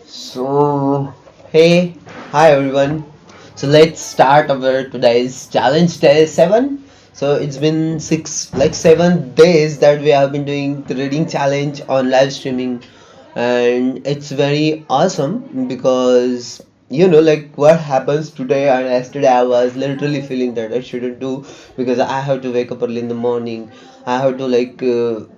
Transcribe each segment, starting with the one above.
So, hey, hi everyone. So let's start our today's challenge day 7. So it's been 7 days that we have been doing the reading challenge on live streaming, and it's very awesome because like what happens today and yesterday I was literally feeling that I shouldn't do because I have to wake up early in the morning. I have to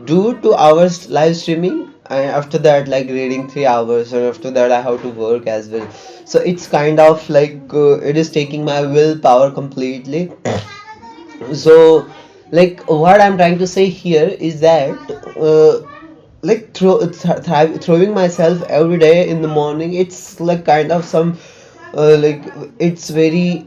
do 2 hours live streaming, and after that like reading 3 hours, and after that I have to work as well. So it's kind of it is taking my willpower completely. So what I'm trying to say here is that throwing myself every day in the morning, it's like kind of some it's very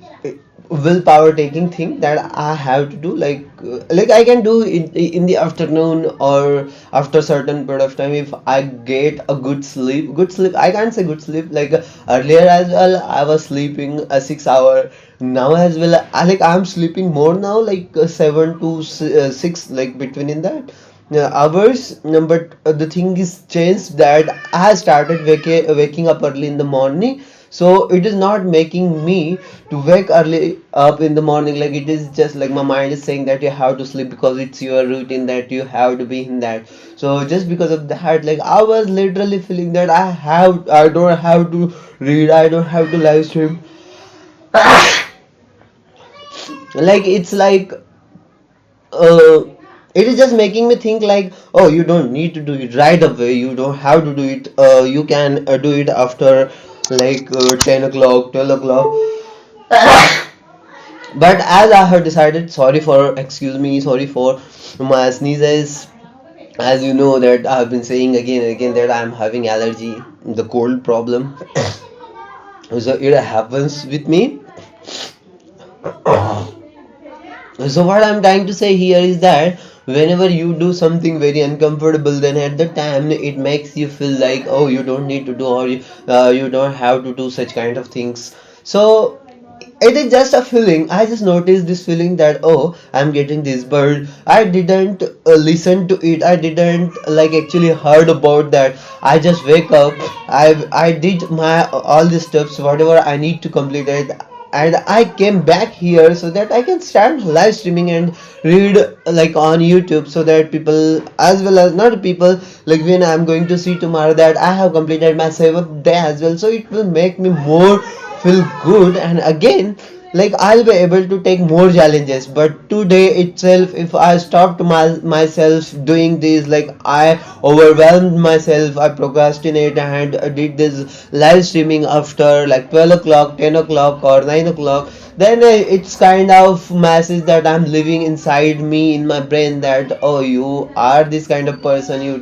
willpower taking thing that I have to do. I can do it in the afternoon or after certain period of time if I get a good sleep. I can't say good sleep, earlier as well I was sleeping a 6 hour. Now as well I'm sleeping more now, 7 to 6, like between in that hours. But the thing is changed that I started waking up early in the morning. So it is not making me to wake early up in the morning. Like it is just like my mind is saying that you have to sleep because it's your routine that you have to be in that. So just because of that, like I was literally feeling that I don't have to read, I don't have to live stream. It's uh, it is just making me think like, oh, you don't need to do it right away, you don't have to do it, you can do it after 10 o'clock, 12 o'clock. But as I have decided, sorry for my sneezes. As you know that I have been saying again and again that I am having allergy, the cold problem. So it happens with me. So what I'm trying to say here is that whenever you do something very uncomfortable, then at the time it makes you feel like, oh, you don't need to do, or you don't have to do such kind of things. So it is just a feeling. I just noticed this feeling that, oh, I'm getting this, but I didn't listen to it. I didn't actually heard about that. I just wake up. I did my all the steps whatever I need to complete it, and I came back here so that I can start live streaming and read on YouTube, so that people, as well as not people, when I'm going to see tomorrow that I have completed my 7th day as well. So it will make me more feel good, and again I'll be able to take more challenges. But today itself, if I stopped myself doing this, I overwhelmed myself, I procrastinate and did this live streaming after 12 o'clock, 10 o'clock or 9 o'clock, then it's kind of message that I'm living inside me in my brain that, oh, you are this kind of person, you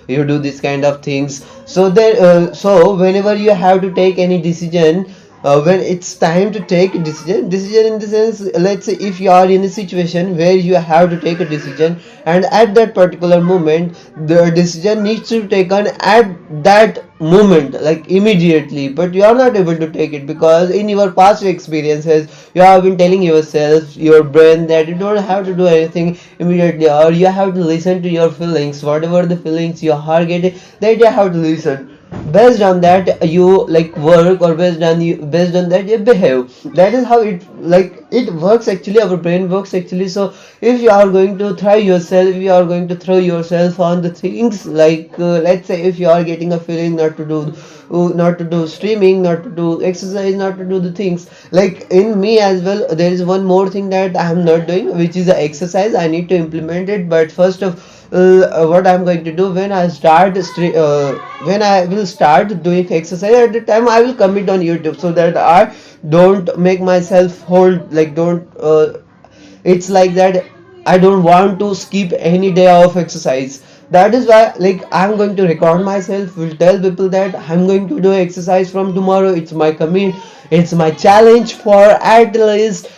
do this kind of things. So whenever you have to take any decision, when it's time to take a decision in the sense, let's say if you are in a situation where you have to take a decision, and at that particular moment the decision needs to be taken at that moment, immediately, but you are not able to take it because in your past experiences you have been telling yourself, your brain, that you don't have to do anything immediately, or you have to listen to your feelings, whatever the feelings you are getting, that you have to listen. Based on that you work, or based on that you behave. That is how it works actually, our brain works actually. So if you are going to throw yourself, if you are going to throw yourself on the things, let's say if you are getting a feeling not to do streaming, not to do exercise, not to do the things, in me as well there is one more thing that I am not doing, which is the exercise. I need to implement it. But first of what I'm going to do, when I will start doing exercise, at the time I will commit on YouTube, so that I don't make myself hold, don't it's like that I don't want to skip any day of exercise. That is why I'm going to record myself, will tell people that I'm going to do exercise from tomorrow. It's my commit, it's my challenge for at least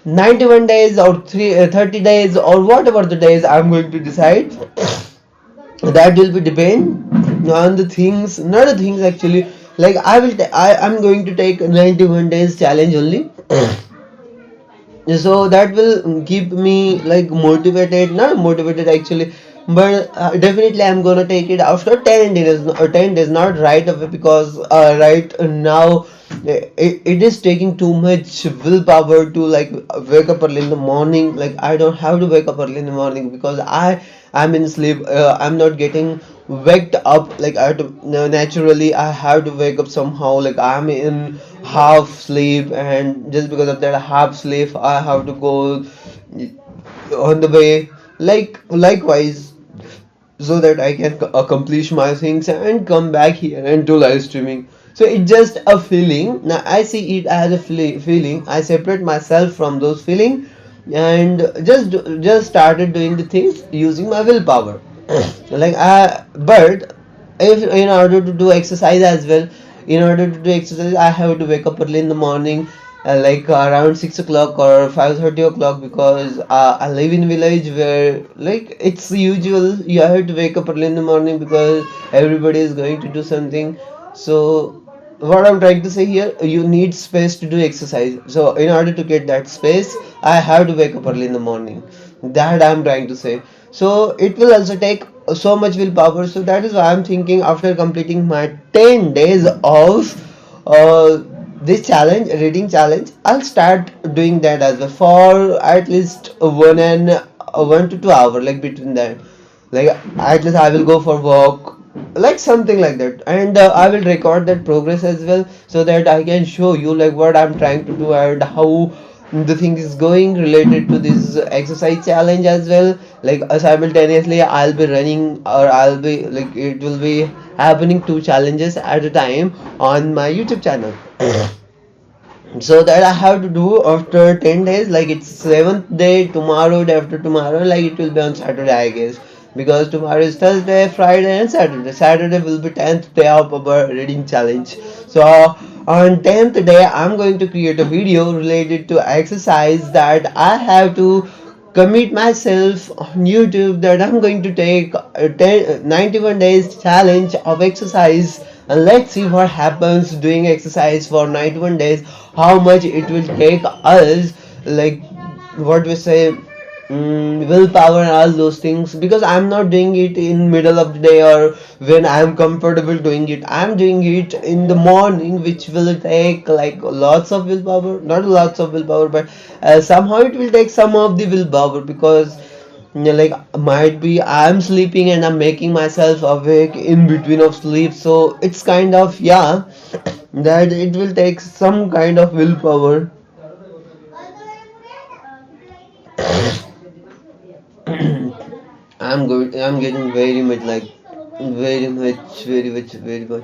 91 days or 30 days, or whatever the days I'm going to decide. That will be depend on the things, not the things actually. I'm going to take 91 days challenge only. so that will keep me like motivated, not motivated actually, but definitely I'm gonna take it after 10 days or 10 days, not right away, because right now it is taking too much willpower to like wake up early in the morning. Like I don't have to wake up early in the morning because I'm in sleep. I'm not getting waked up like naturally. I have to wake up somehow. Like I'm in half sleep, and just because of that half sleep I have to go on the way, like likewise, so that I can accomplish my things and come back here and do live streaming. So it's just a feeling. Now I see it as a feeling. I separate myself from those feeling, and just started doing the things using my willpower. Like but if in order to do exercise as well, in order to do exercise I have to wake up early in the morning, like around 6 o'clock or 5:30 o'clock, because I live in village where like it's usual you have to wake up early in the morning because everybody is going to do something. So what I'm trying to say here, you need space to do exercise. So in order to get that space, I have to wake up early in the morning. That I'm trying to say. So it will also take so much willpower. So that is why I'm thinking after completing my 10 days of this challenge, reading challenge, I'll start doing that as well for at least 1 to 2 hours, like between that. Like at least I will go for walk, like something like that, and I will record that progress as well, so that I can show you like what I'm trying to do and how the thing is going related to this exercise challenge as well. Like simultaneously I'll be running, or I'll be like it will be happening two challenges at a time on my YouTube channel. So that I have to do after 10 days, like it's seventh day tomorrow, day after tomorrow, like it will be on Saturday I guess, because tomorrow is Thursday, Friday and Saturday will be 10th day of our reading challenge. So on 10th day I'm going to create a video related to exercise that I have to commit myself on YouTube, that I'm going to take a 91 days challenge of exercise, and let's see what happens doing exercise for 91 days, how much it will take us, like what we say, willpower and all those things, because I'm not doing it in middle of the day or when I'm comfortable doing it. I'm doing it in the morning, which will take like lots of willpower, not lots of willpower, but somehow it will take some of the willpower, because yeah, like might be I'm sleeping and I'm making myself awake in between of sleep, so it's kind of, yeah, that it will take some kind of willpower. I'm good. I'm getting very much like very much, very much, very much.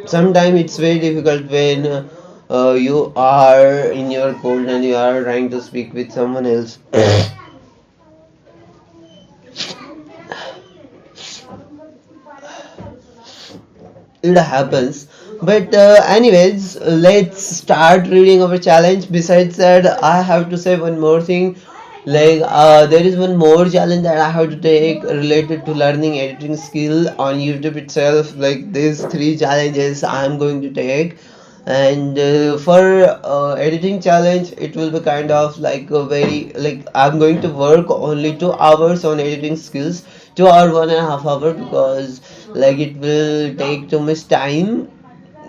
Sometimes it's very difficult when you are in your cold and you are trying to speak with someone else. It happens. But anyways, let's start reading our challenge. Besides that, I have to say one more thing. Like there is one more challenge that I have to take related to learning editing skill on YouTube itself. Like these three challenges I'm going to take, and for editing challenge it will be kind of like a very, like I'm going to work only 2 hours on editing skills, 2 hour 1.5 hour, because like it will take too much time,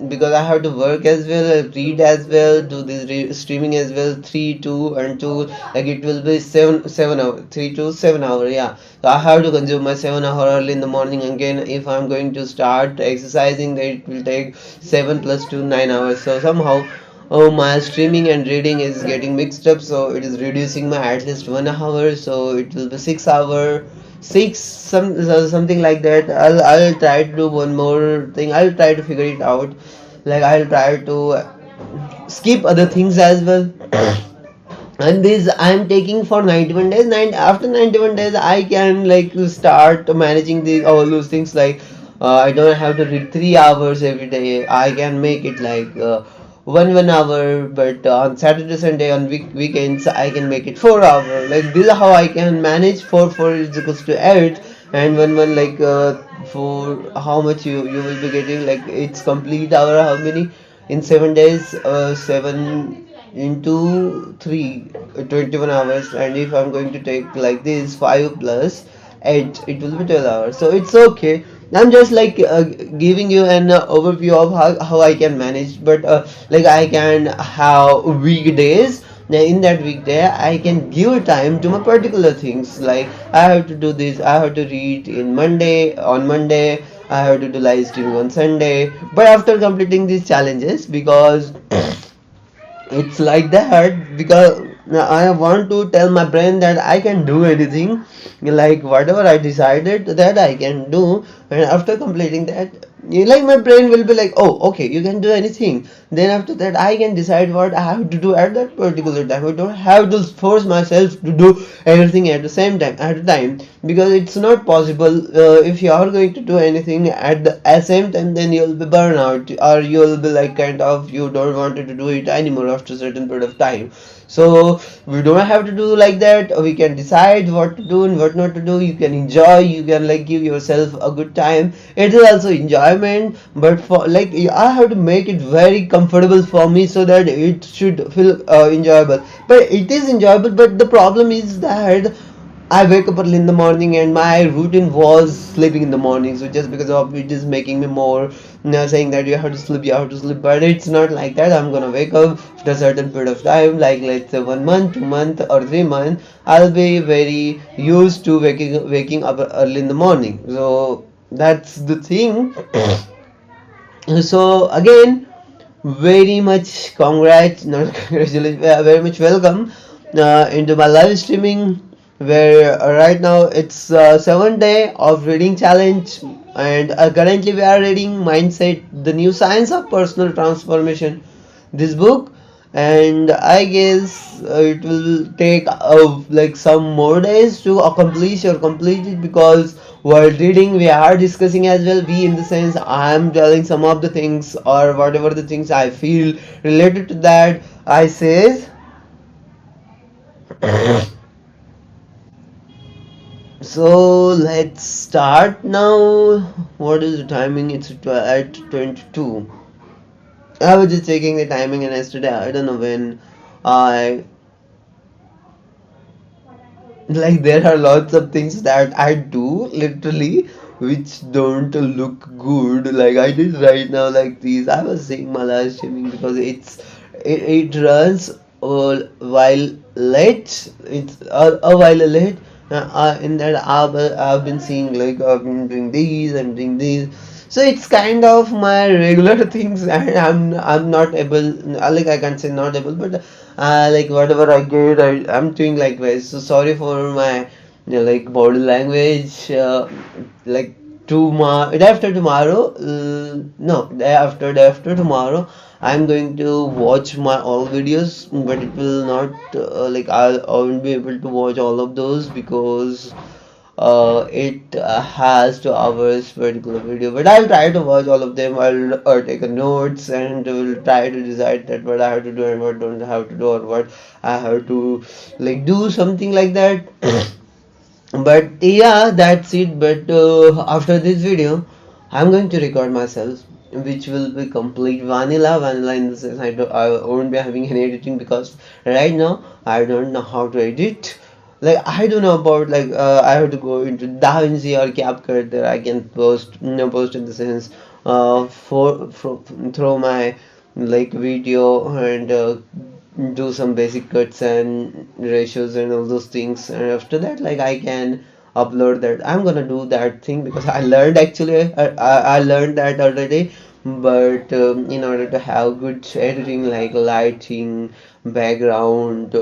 because I have to work as well, read as well, do this streaming as well. 3 2 and 2, like it will be 7 7 hour, 3 to 7 hour. Yeah, so I have to consume my 7 hour early in the morning again. If I'm going to start exercising, then it will take 7 plus 2 9 hours. So somehow, oh, my streaming and reading is getting mixed up, so it is reducing my at least 1 hour. So it will be 6 hour, something like that. I'll try to do one more thing. I'll try to figure it out. Like I'll try to skip other things as well. And this I'm taking for 91 days. After 91 days I can like start managing the all those things, like I don't have to read 3 hours every day. I can make it like 1 hour, but on Saturday Sunday on weekends I can make it 4 hour. Like this is how I can manage. 4 4 is equals to 8, and one like for how much you will be getting, like it's complete hour how many in 7 days, 7 into 3, 21 hours, and if I'm going to take like this 5 plus 8, it will be 12 hours, so it's okay. I'm just like giving you an overview of how I can manage, but like I can have weekdays. Now in that weekday I can give time to my particular things, like I have to do this, I have to read in Monday, on Monday I have to do live streaming on Sunday. But after completing these challenges, because it's like that, because I want to tell my brain that I can do anything, like whatever I decided that I can do. And after completing that, like my brain will be like, oh okay, you can do anything. Then after that I can decide what I have to do at that particular time. I don't have to force myself to do everything at the same time, at a time, because it's not possible. If you are going to do anything at the same time, then you'll be burn out, or you'll be like kind of you don't want to do it anymore after a certain period of time. So we don't have to do like that. We can decide what to do and what not to do. You can enjoy, you can like give yourself a good time. It is also enjoyment, but for like I have to make it very comfortable for me so that it should feel enjoyable. But it is enjoyable, but the problem is that I wake up early in the morning and my routine was sleeping in the morning. So just because of it is making me more, saying that you have to sleep, you have to sleep. But it's not like that. I'm gonna wake up after a certain period of time, like let's say 1 month, 2 month, or 3 months. I'll be very used to waking up early in the morning. So that's the thing. So again, very much congrats, not congratulations, very much welcome into my live streaming, where right now it's 7 day of reading challenge, and currently we are reading Mindsight, the new science of personal transformation, this book. And I guess it will take like some more days to accomplish or complete it, because while reading we are discussing as well. We, in the sense, I am telling some of the things or whatever the things I feel related to that, I says. So let's start now. What is the timing? It's at 22. I was just checking the timing, and yesterday I don't know when I, like there are lots of things that I do literally which don't look good. Like I did right now, like these. I was seeing my live streaming because it runs while late. It's a while late. In that I've been seeing, like I've been doing these and doing these. So it's kind of my regular things, and I'm not able, like I can't say not able, but like whatever I get, I'm doing likewise. So sorry for my like body language. Like tomorrow, day after tomorrow, no, day after tomorrow, I'm going to watch my all videos, but it will not like I won't be able to watch all of those, because it has 2 hours particular video. But I'll try to watch all of them. I'll take a notes, and will try to decide that what I have to do and what don't have to do, or what I have to like do, something like that. But yeah, that's it. But after this video I'm going to record myself, which will be complete vanilla in the sense I won't be having any editing, because right now I don't know how to edit. Like I don't know about, like I have to go into DaVinci or CapCut, that I can post in the sense for throw my like video, and do some basic cuts and ratios and all those things, and after that like I can upload that. I'm gonna do that thing because I learned, actually I learned that already. But in order to have good editing, like lighting, background,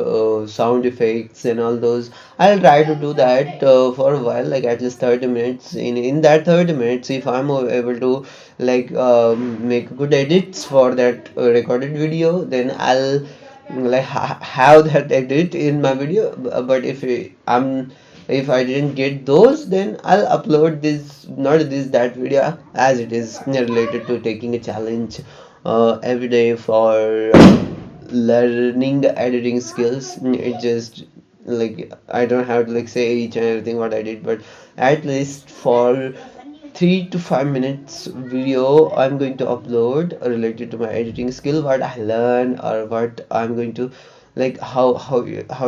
sound effects and all those, I'll try to do that for a while, like at least 30 minutes. In that 30 minutes, if I'm able to like make good edits for that recorded video, then I'll like have that edit in my video. But if I didn't get those, then I'll upload this, not this, that video, as it is related to taking a challenge every day for learning the editing skills. It just like I don't have to like say each and everything what I did, but at least for 3 to 5 minutes video I'm going to upload related to my editing skill, what I learned or what I'm going to like how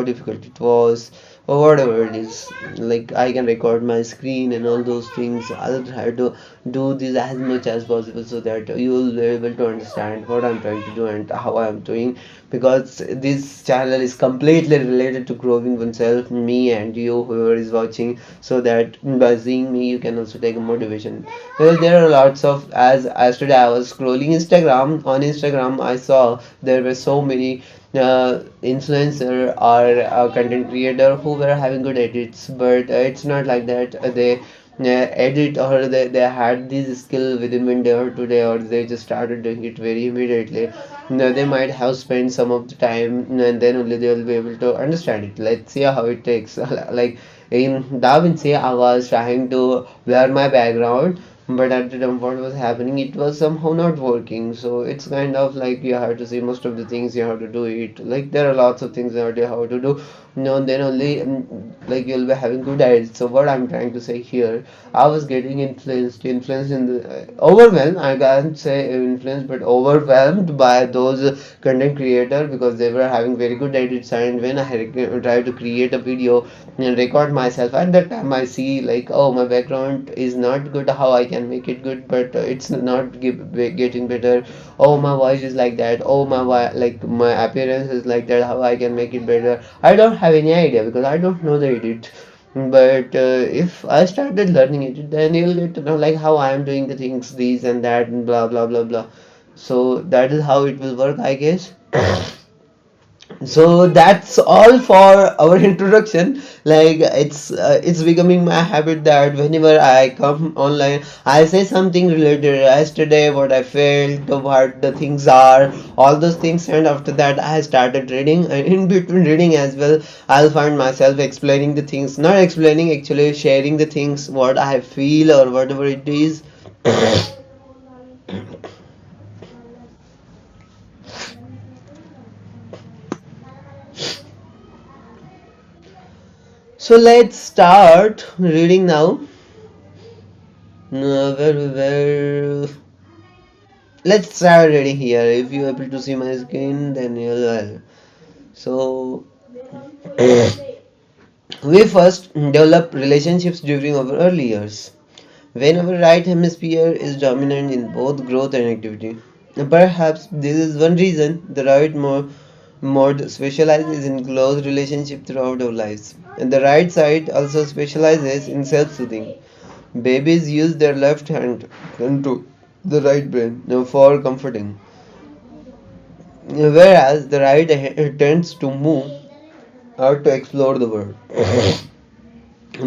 difficult it was or whatever it is. Like I can record my screen and all those things. I'll try to do this as much as possible so that you will be able to understand what I'm trying to do and how I'm doing, because this channel is completely related to growing oneself, me and you whoever is watching, so that by seeing me you can also take a motivation. Well, there are lots of, as yesterday I was scrolling Instagram. On Instagram I saw there were so many influencer or content creator who were having good edits, but it's not like that. They edit or they had this skill within 1 day or 2 day, or they just started doing it very immediately. They might have spent some of the time and then only they will be able to understand it. Let's see how it takes. Like in Da Vinci I was trying to blur my background, but at the time what was happening, it was somehow not working. So it's kind of like you have to see most of the things, you have to do it. Like there are lots of things that you have to do, then only like you'll be having good ideas. So what I'm trying to say here, I was getting influenced in the overwhelmed, I can't say influenced but overwhelmed by those content creator, because they were having very good edits. And when I tried to create a video and record myself, at that time I see like, oh, my background is not good, how I can make it good, but it's not getting better. Oh, my voice is like that. Oh, like my appearance is like that, how I can make it better. I don't have any idea because I don't know the edit. But if I started learning it, then you'll get to know like how I am doing the things, these and that, and blah blah blah blah. So that is how it will work, I guess. So that's all for our introduction. Like it's becoming my habit that whenever I come online I say something related to yesterday, what I felt, what the things are, all those things. And after that I started reading, and in between reading as well I'll find myself explaining the things, not explaining, actually sharing the things what I feel or whatever it is. So let's start reading now. Let's start reading here. If you're able to see my screen, then you'll. So we first develop relationships during our early years, when our right hemisphere is dominant in both growth and activity. Perhaps this is one reason the mode specializes in close relationship throughout our lives, and the right side also specializes in self-soothing. Babies use their left hand control the right brain for comforting, whereas the right tends to move or to explore the world.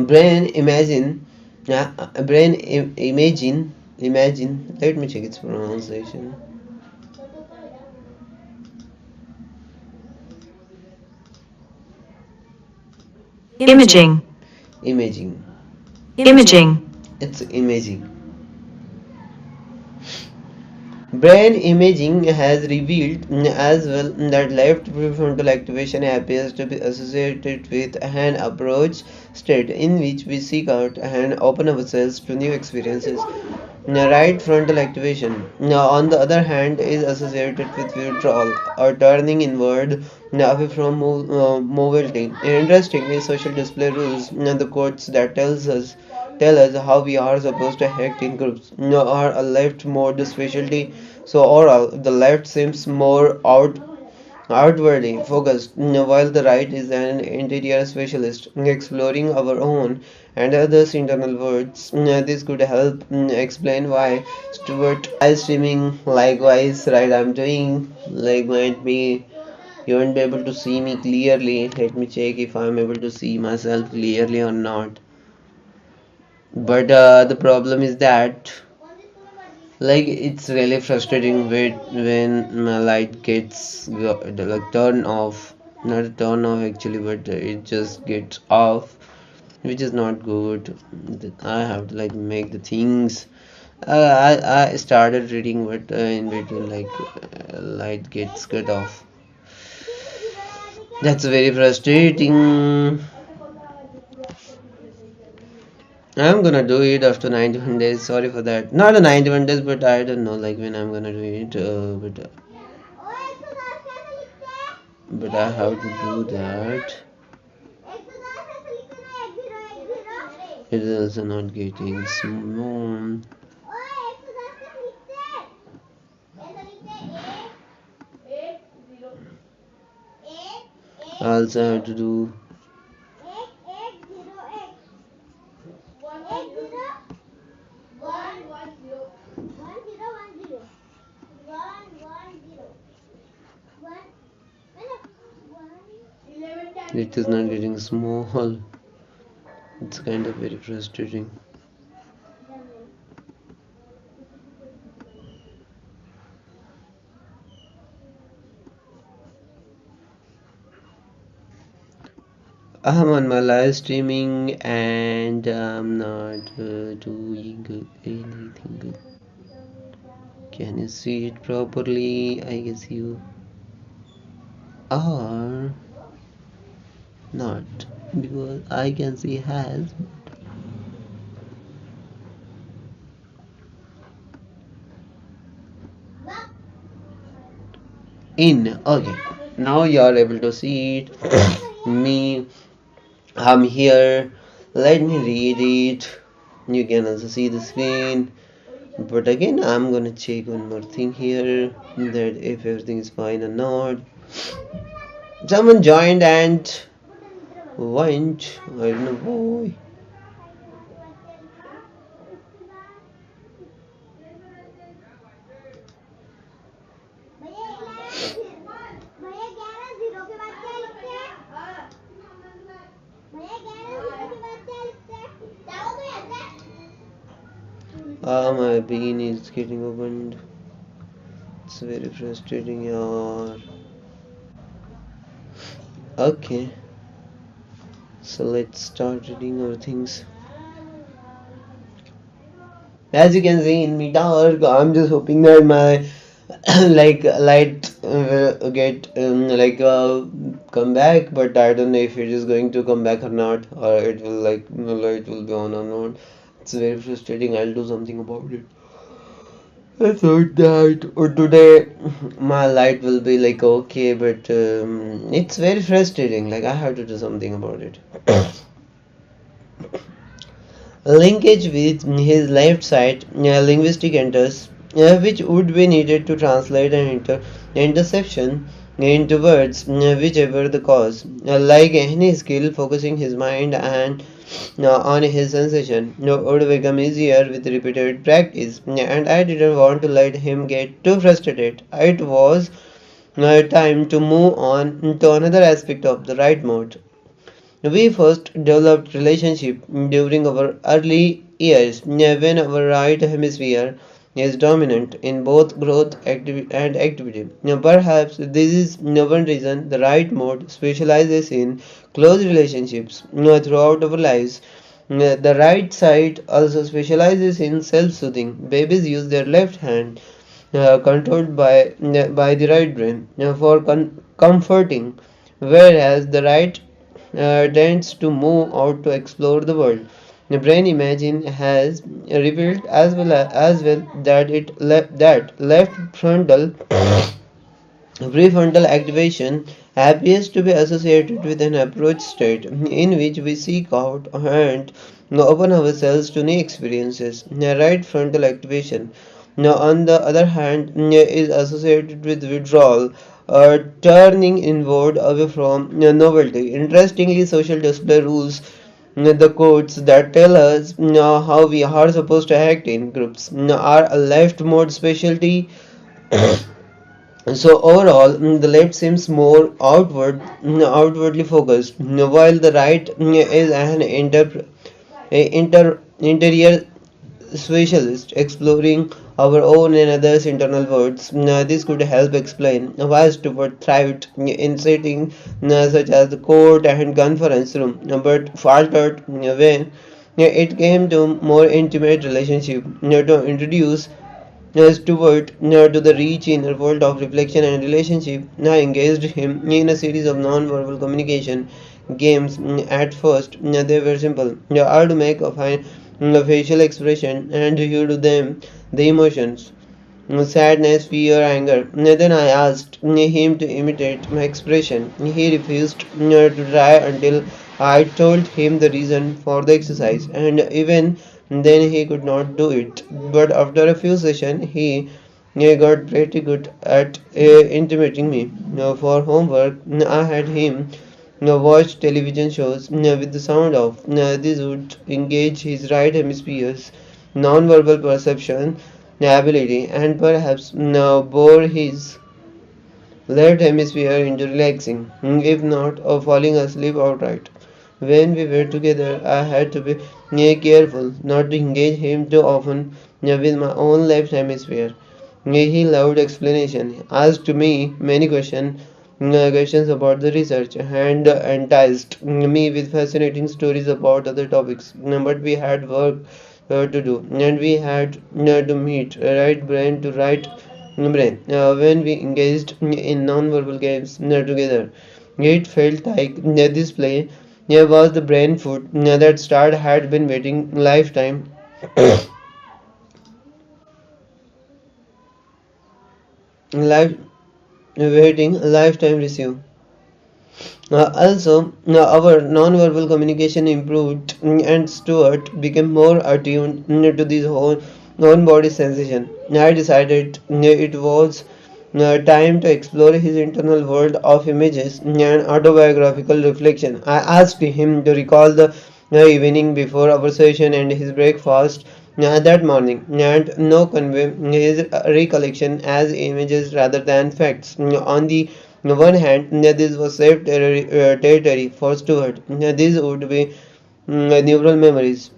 Brain imagine, brain imagine. Let me check its pronunciation. Imaging. Imaging. Imaging. It's imaging. Brain imaging has revealed as well that left prefrontal activation appears to be associated with an approach state in which we seek out and open ourselves to new experiences. Right frontal activation, on the other hand, is associated with withdrawal or turning inward away from mobility. Interestingly, social display rules, the quotes that tell us how we are supposed to act in groups, are a left mode specialty. So overall, the left seems more outwardly focused, while the right is an interior specialist, exploring our own and others' internal worlds. This could help explain why Stuart is streaming. Likewise, right, I'm doing like might be you won't be able to see me clearly. Let me check if I'm able to see myself clearly or not. But the problem is that like it's really frustrating when my light gets like turn off, not a turn off actually, but it just gets off, which is not good. I have to like make the things. I started reading, but in between like light gets cut off. That's very frustrating. I'm gonna do it after 91 days. Sorry for that. Not a 91 days, but I don't know like when I'm gonna do it. But I have to do that. It is also not getting small. I also have to do. It is not getting small. It's kind of very frustrating. I'm on my live streaming and I'm not doing anything good. Can you see it properly? I guess you are not because I can see has in. Okay, now you are able to see it. Me, I'm here. Let me read it. You can also see the screen. But again, I'm gonna check one more thing here that if everything is fine or not. Someone joined and went. I don't know why. My bean is getting opened. It's very frustrating, yaar. Okay, so let's start reading our things. As you can see in me dark, I'm just hoping that my like light get come back, but I don't know if it is going to come back or not, or it will like the light will be on or not. It's very frustrating. I'll do something about it. I thought that or today my light will be like okay, but it's very frustrating. Like I have to do something about it. Linkage with his left side linguistic enters, which would be needed to translate an interception into words, whichever the cause. Like any skill, focusing his mind and on his sensation would become easier with repeated practice. And I didn't want to let him get too frustrated. It was time to move on to another aspect of the right mode. We first developed relationship during our early years when our right hemisphere is dominant in both growth and activity. Perhaps this is one reason the right mode specializes in close relationships throughout our lives. The right side also specializes in self-soothing. Babies use their left hand, controlled by the right brain, for comforting, whereas the right tends to move out to explore the world. The brain imagine has revealed as well that that left frontal prefrontal activation appears to be associated with an approach state in which we seek out and open ourselves to new experiences. The right frontal activation, on the other hand, is associated with withdrawal, turning inward away from novelty. Interestingly, social display rules the codes that tell us how we are supposed to act in groups are a left mode specialty. So overall, the left seems more outwardly focused, while the right is an interior specialist exploring our own and others' internal worlds. This could help explain why Stewart thrived in settings such as the court and conference room, but faltered when it came to more intimate relationship. To introduce Stewart, to the rich inner world of reflection and relationship, engaged him in a series of non-verbal communication games. At first, they were simple. How to make a the facial expression, and due to them, the emotions. Sadness, fear, anger. Then I asked him to imitate my expression. He refused to try until I told him the reason for the exercise, and even then he could not do it. But after a few sessions, he got pretty good at intimidating me. For homework, I had him watch television shows with the sound off. This would engage his right hemisphere's non-verbal perception ability and perhaps bore his left hemisphere into relaxing, if not, or falling asleep outright. When we were together, I had to be careful not to engage him too often with my own left hemisphere. He loved explanation, asked me many questions about the research, and enticed me with fascinating stories about other topics. But we had work to do, and we had to meet right brain to right brain. When we engaged in non-verbal games together, it felt like this play was the brain food that Star had been waiting lifetime life waiting a lifetime receive. Also, our non-verbal communication improved, and Stuart became more attuned to this whole non-body sensation. I decided it was time to explore his internal world of images and autobiographical reflection. I asked him to recall the evening before our session and his breakfast that morning, and no convey his recollection as images rather than facts. On the one hand, this was safe territory for Stuart. These would be neural memories.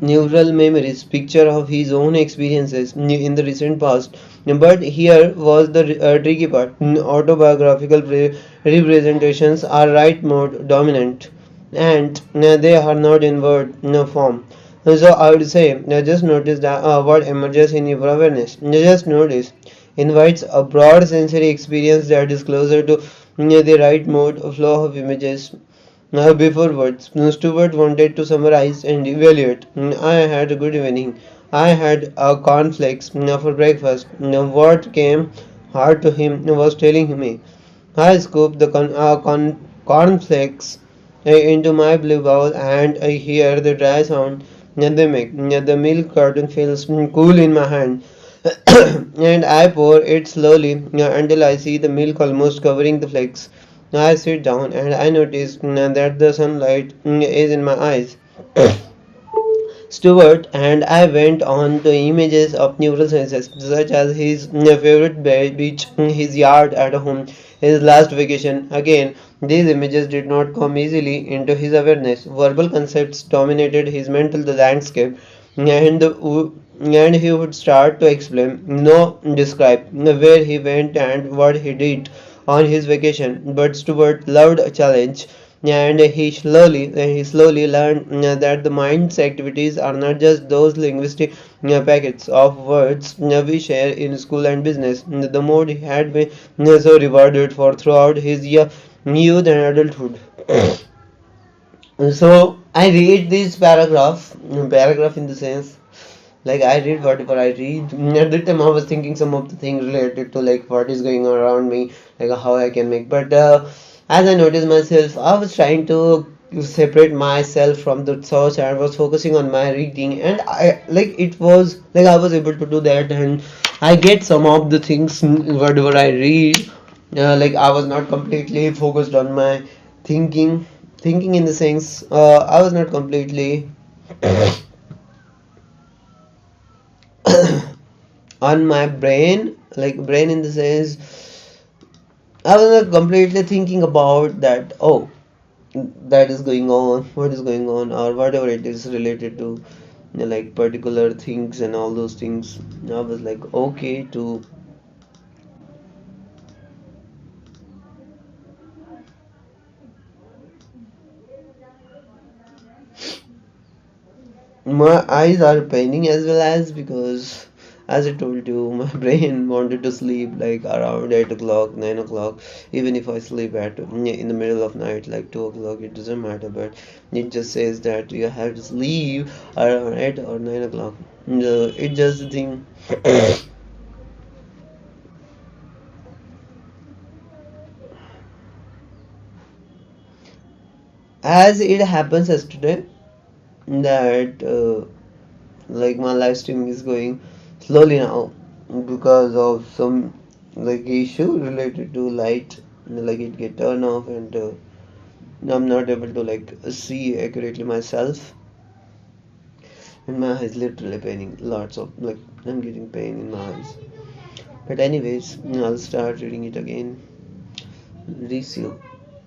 Neural memories, picture of his own experiences in the recent past. But here was the tricky part. Autobiographical representations are right mode dominant, and they are not in word form. So I would say, just notice that what emerges in your awareness. Just notice invites a broad sensory experience that is closer to the right mode flow of images before words. Stewart wanted to summarize and evaluate. I had a good evening. I had a cornflakes for breakfast. What came hard to him was telling me. I scooped the cornflakes into my blue bowl, and I hear the dry sound they make. The milk carton feels cool in my hand. And I pour it slowly until I see the milk almost covering the flakes. I sit down and I notice that the sunlight is in my eyes. Stewart and I went on to images of neural senses, such as his favorite beach, his yard at home, his last vacation. Again, these images did not come easily into his awareness. Verbal concepts dominated his mental landscape, and he would start to explain, no, describe where he went and what he did on his vacation. But Stewart loved a challenge, and he slowly learned that the mind's activities are not just those linguistic packets of words we share in school and business. The more he had been so rewarded for throughout his youth and adulthood. So I read this paragraph in the sense, like I read whatever I read. At the time I was thinking some of the things related to like what is going on around me, like how I can make. But as I noticed myself, I was trying to separate myself from the thoughts. I was focusing on my reading, and I like it was like I was able to do that, and I get some of the things whatever I read. Like I was not completely focused on my thinking. Thinking in the sense, I was not completely on my brain, like brain in the sense I was not completely thinking about that, oh, that is going on, what is going on, or whatever it is related to like particular things and all those things. I was like okay to my eyes are paining as well as because As I told you, my brain wanted to sleep like around 8 o'clock, 9 o'clock. Even if I sleep at in the middle of night, like 2 o'clock, it doesn't matter. But it just says that you have to sleep around 8 or 9 o'clock. It just the thing. As it happens yesterday, that like my live streaming is going slowly now because of some like issue related to light, like it get turned off, and I'm not able to like see accurately myself, and my eyes literally paining lots of like I'm getting pain in my eyes. But anyways, I'll start reading it again. Resume.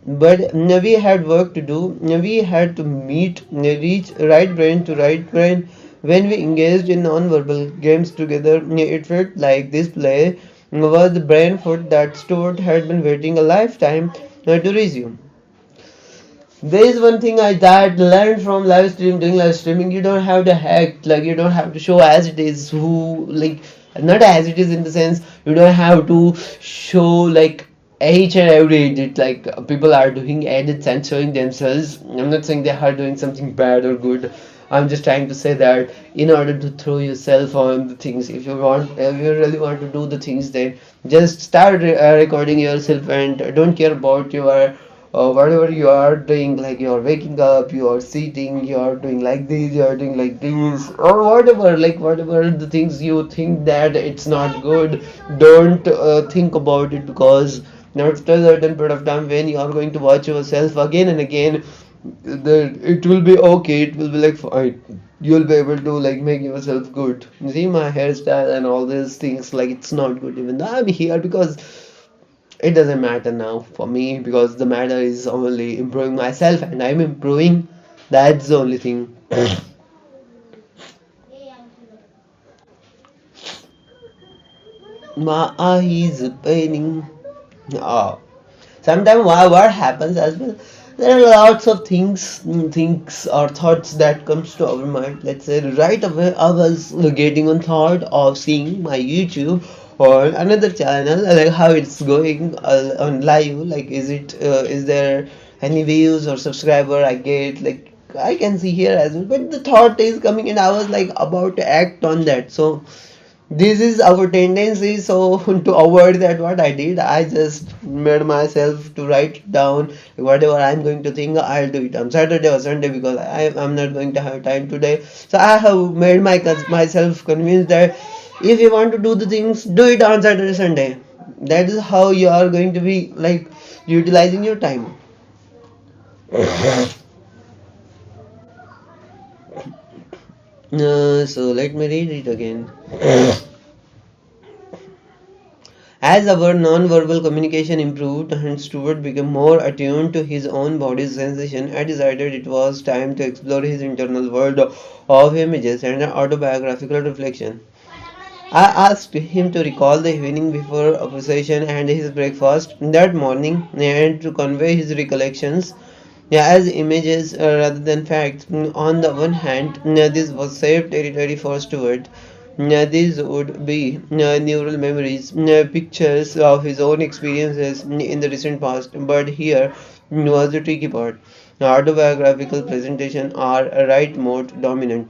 But we had work to do. We had to meet, reach right brain to right brain. When we engaged in non-verbal games together, it felt like this play was the brain food that Stuart had been waiting a lifetime to resume. There is one thing I that learned from doing live streaming. You don't have to act like you don't have to show as it is. Who like not as it is in the sense you don't have to show like each and every edit like people are doing edits and showing themselves. I'm not saying they are doing something bad or good. I'm just trying to say that in order to throw yourself on the things, if you really want to do the things, then just start recording yourself and don't care about your whatever you are doing, like you're waking up, you are sitting, you are doing like this, you are doing like this, or whatever, like whatever the things you think that it's not good, don't think about it, because after a certain period of time when you are going to watch yourself again and again, it will be okay, it will be like fine, you'll be able to like make yourself good. You see my hairstyle and all these things, like it's not good even though I'm here, because it doesn't matter now for me, because the matter is only improving myself and I'm improving. That's the only thing. My eyes paining. Oh. Sometimes what happens as well, there are lots of things or thoughts that comes to our mind. Let's say right away I was getting on thought of seeing my YouTube or another channel, like how it's going on live, like is there any views or subscriber I get, like I can see here as well, but the thought is coming and I was like about to act on that. So this is our tendency, so to avoid that, what I did, I just made myself to write down whatever I'm going to think. I'll do it on Saturday or Sunday, because I'm not going to have time today. So I have made myself convinced that if you want to do the things, do it on Saturday, Sunday. That is how you are going to be like utilizing your time. So let me read it again. As our non-verbal communication improved and Stuart became more attuned to his own body's sensation, I decided it was time to explore his internal world of images and autobiographical reflection. I asked him to recall the evening before a procession and his breakfast that morning, and to convey his recollections, as images rather than facts. On the one hand, this was safe territory for Stuart. These would be neural memories, pictures of his own experiences in the recent past. But here was the tricky part. Autobiographical presentation are right mode dominant.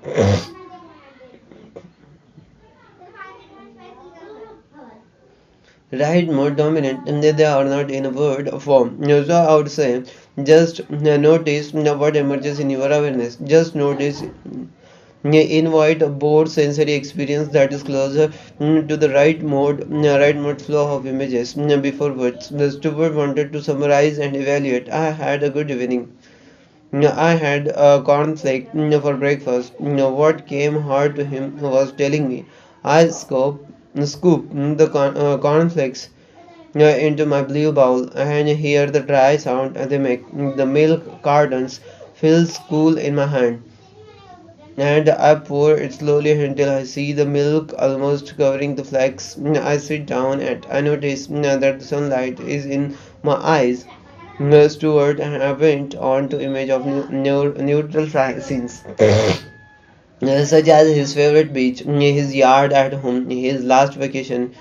Right mode dominant, and they are not in a word form. So I would say just notice what emerges in your awareness. Just notice, invite a broad sensory experience that is closer to the right mode flow of images before words. The steward wanted to summarize and evaluate. I had a good evening. I had a cornflake for breakfast. What came hard to him was telling me. I scoop the cornflakes into my blue bowl and hear the dry sound they make. The milk cartons feels cool in my hand, and I pour it slowly until I see the milk almost covering the flakes. I sit down and I notice that the sunlight is in my eyes. Stewart and I went on to image of neutral scenes. such as his favorite beach, his yard at home, his last vacation.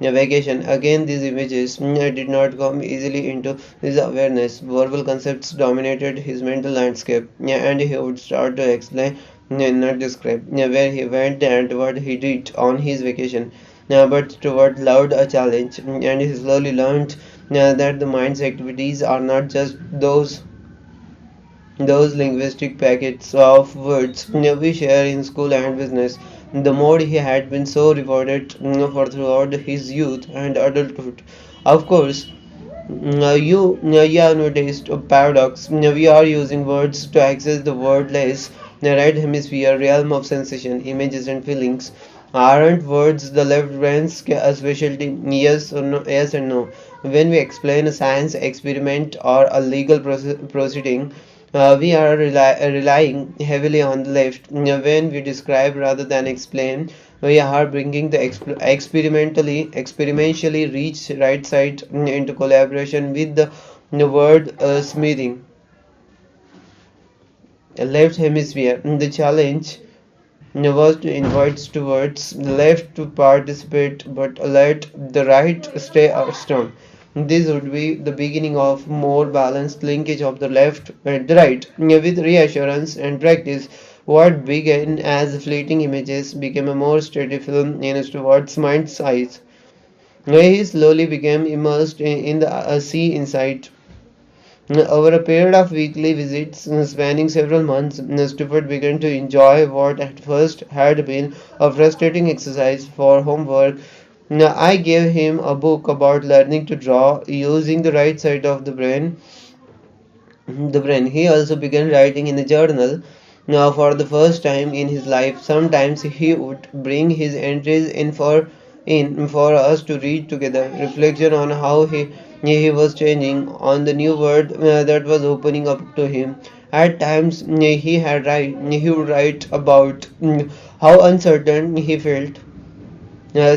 Again, these images did not come easily into his awareness. Verbal concepts dominated his mental landscape, and he would start to explain, not describe, where he went and what he did on his vacation. But toward loved a challenge, and he slowly learned that the mind's activities are not just those linguistic packets of words we share in school and business. The more he had been so rewarded for throughout his youth and adulthood. Of course, you have noticed a paradox. We are using words to access the wordless right hemisphere realm of sensation, images, and feelings. Aren't words the left brain's specialty? Yes or no? Yes and no. When we explain a science experiment or a legal proceeding, we are relying heavily on the left. When we describe rather than explain, we are bringing the experimentally reach right side into collaboration with the word smithing left hemisphere. The challenge was to invite towards the left to participate but let the right stay strong. This would be the beginning of more balanced linkage of the left and the right. With reassurance and practice, what began as fleeting images became a more steady film in Stuart's mind's eyes, where he slowly became immersed in the sea inside. Over a period of weekly visits spanning several months, Stewart began to enjoy what at first had been a frustrating exercise for homework. I gave him a book about learning to draw using the right side of the brain. He also began writing in a journal. Now, for the first time in his life, sometimes he would bring his entries in for us to read together. Reflection on how he was changing, on the new world that was opening up to him. At times, he would write about how uncertain he felt,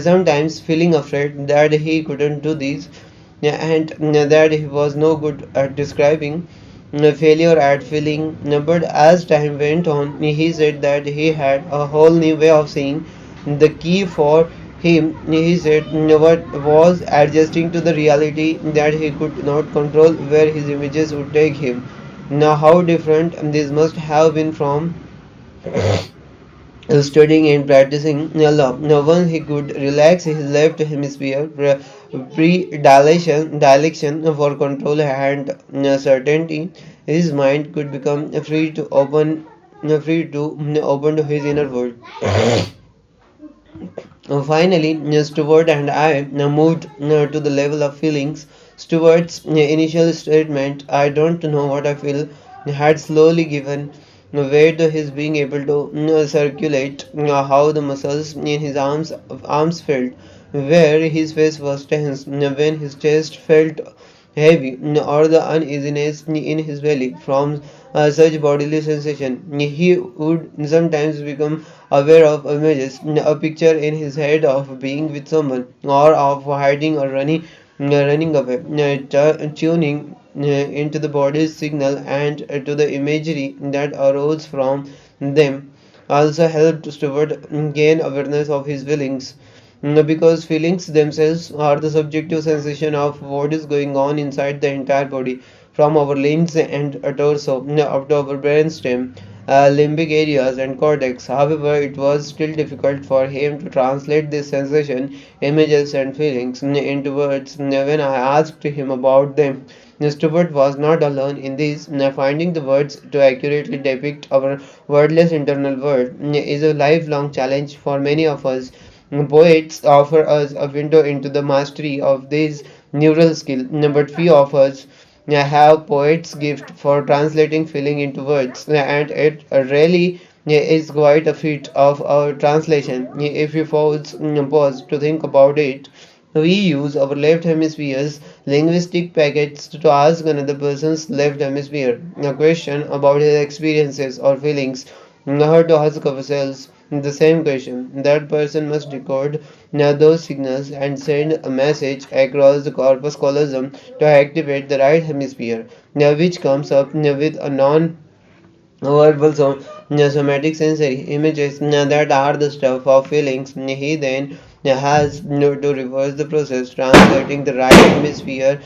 sometimes feeling afraid that he couldn't do this, and that he was no good at describing failure at feeling. But as time went on, he said that he had a whole new way of seeing. The key for him, he said, what was adjusting to the reality that he could not control where his images would take him. Now, how different this must have been from studying and practicing law. Now, once he could relax his left hemisphere, dilation for control and certainty, his mind could become free to open to his inner world. Finally, Stewart and I moved to the level of feelings. Stewart's initial statement, "I don't know what I feel," had slowly given way to his being able to circulate how the muscles in his arms felt, where his face was tense, when his chest felt heavy, or the uneasiness in his belly from such bodily sensation. He would sometimes become aware of images, a picture in his head of being with someone, or of hiding or running away, tuning into the body's signal and to the imagery that arose from them. Also helped Stewart gain awareness of his feelings. Because feelings themselves are the subjective sensation of what is going on inside the entire body, from our limbs and torso up to our brainstem, limbic areas, and cortex. However, it was still difficult for him to translate this sensation, images, and feelings into words. When I asked him about them, Stewart was not alone in this. Finding the words to accurately depict our wordless internal world is a lifelong challenge for many of us. Poets offer us a window into the mastery of this neural skill, but few of us have poet's gift for translating feeling into words, and it really is quite a feat of our translation. If you pause to think about it, we use our left hemisphere's linguistic packets to ask another person's left hemisphere a question about his experiences or feelings, not to ask ourselves the same question. That person must decode those signals and send a message across the corpus callosum to activate the right hemisphere, which comes up with a non verbal sound. somatic sensory images that are the stuff of feelings. He then has to reverse the process, translating the right hemisphere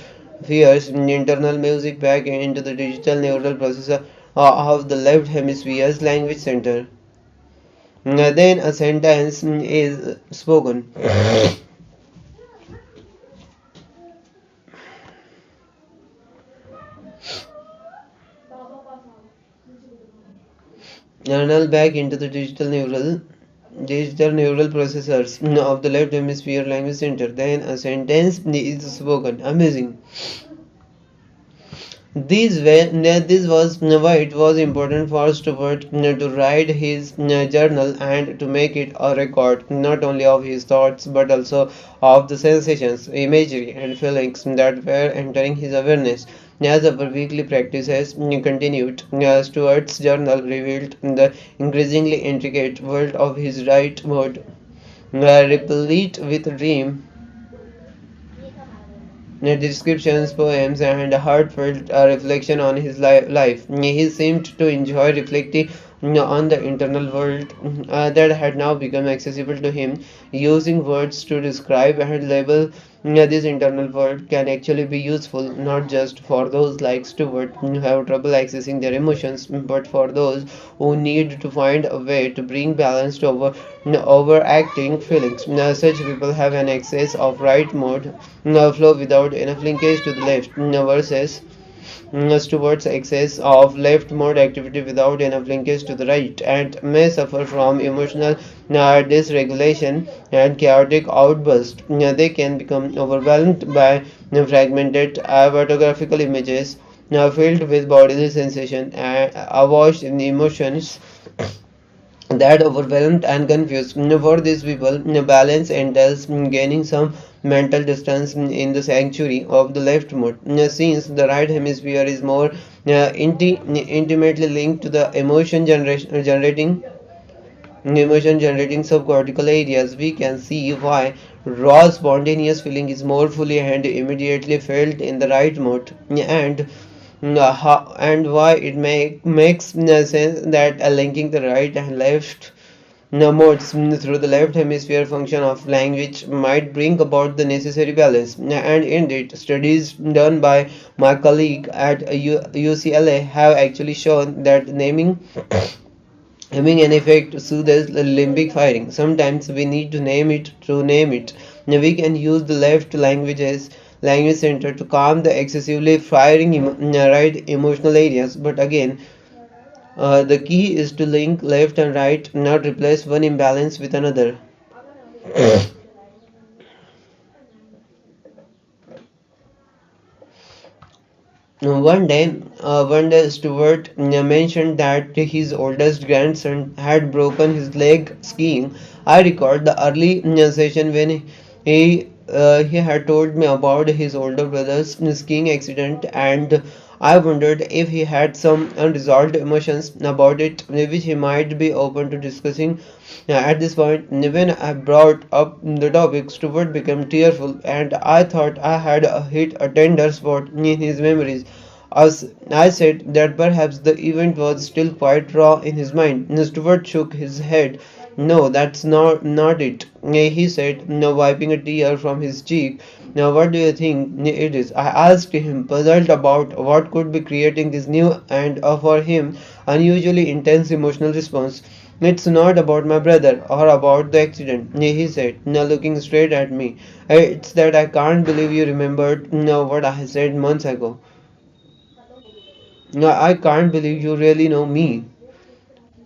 fears internal music back into the digital neural processor of the left hemisphere's language center. Then a sentence is spoken. Journal back into the digital neural processors of the left hemisphere language center. Then a sentence is spoken. Amazing. This was why it was important for Stewart to write his journal and to make it a record not only of his thoughts but also of the sensations, imagery, and feelings that were entering his awareness. As our weekly practices continued, Stewart's journal revealed the increasingly intricate world of his right mode, replete with dream descriptions, poems, and a heartfelt reflection on his life. He seemed to enjoy reflecting on the internal world that had now become accessible to him. Using words to describe and label this internal world can actually be useful not just for those like Stewart who have trouble accessing their emotions, but for those who need to find a way to bring balance to overacting feelings. Such people have an excess of right mode flow without enough linkage to the left versus towards excess of left mode activity without enough linkage to the right, and may suffer from emotional dysregulation and chaotic outbursts. They can become overwhelmed by fragmented photographical images filled with bodily sensation and awash in emotions that overwhelmed and confused. For these people, balance entails gaining some mental distance in the sanctuary of the left mode, since the right hemisphere is more intimately linked to the emotion generating subcortical areas. We can see why raw spontaneous feeling is more fully and immediately felt in the right mode, and why it makes sense that linking the right and left modes through the left hemisphere function of language might bring about the necessary balance. And indeed, studies done by my colleague at UCLA have actually shown that naming an effect soothes the limbic firing. Sometimes we need to name it to name it. Now we can use the left language center to calm the excessively firing right emotional areas. But again, the key is to link left and right, not replace one imbalance with another. One day, Stewart mentioned that his oldest grandson had broken his leg skiing. I recall the early session when he had told me about his older brother's skiing accident, and I wondered if he had some unresolved emotions about it, which he might be open to discussing. At this point, when I brought up the topic, Stewart became tearful, and I thought I had hit a tender spot in his memories. As I said that perhaps the event was still quite raw in his mind. Stewart shook his head. No, that's not it. He said, no, wiping a tear from his cheek. Now, what do you think it is? I asked him, puzzled about what could be creating this new and, for him, unusually intense emotional response. It's not about my brother or about the accident, he said, now looking straight at me. It's that I can't believe you remembered what I said months ago. No, I can't believe you really know me.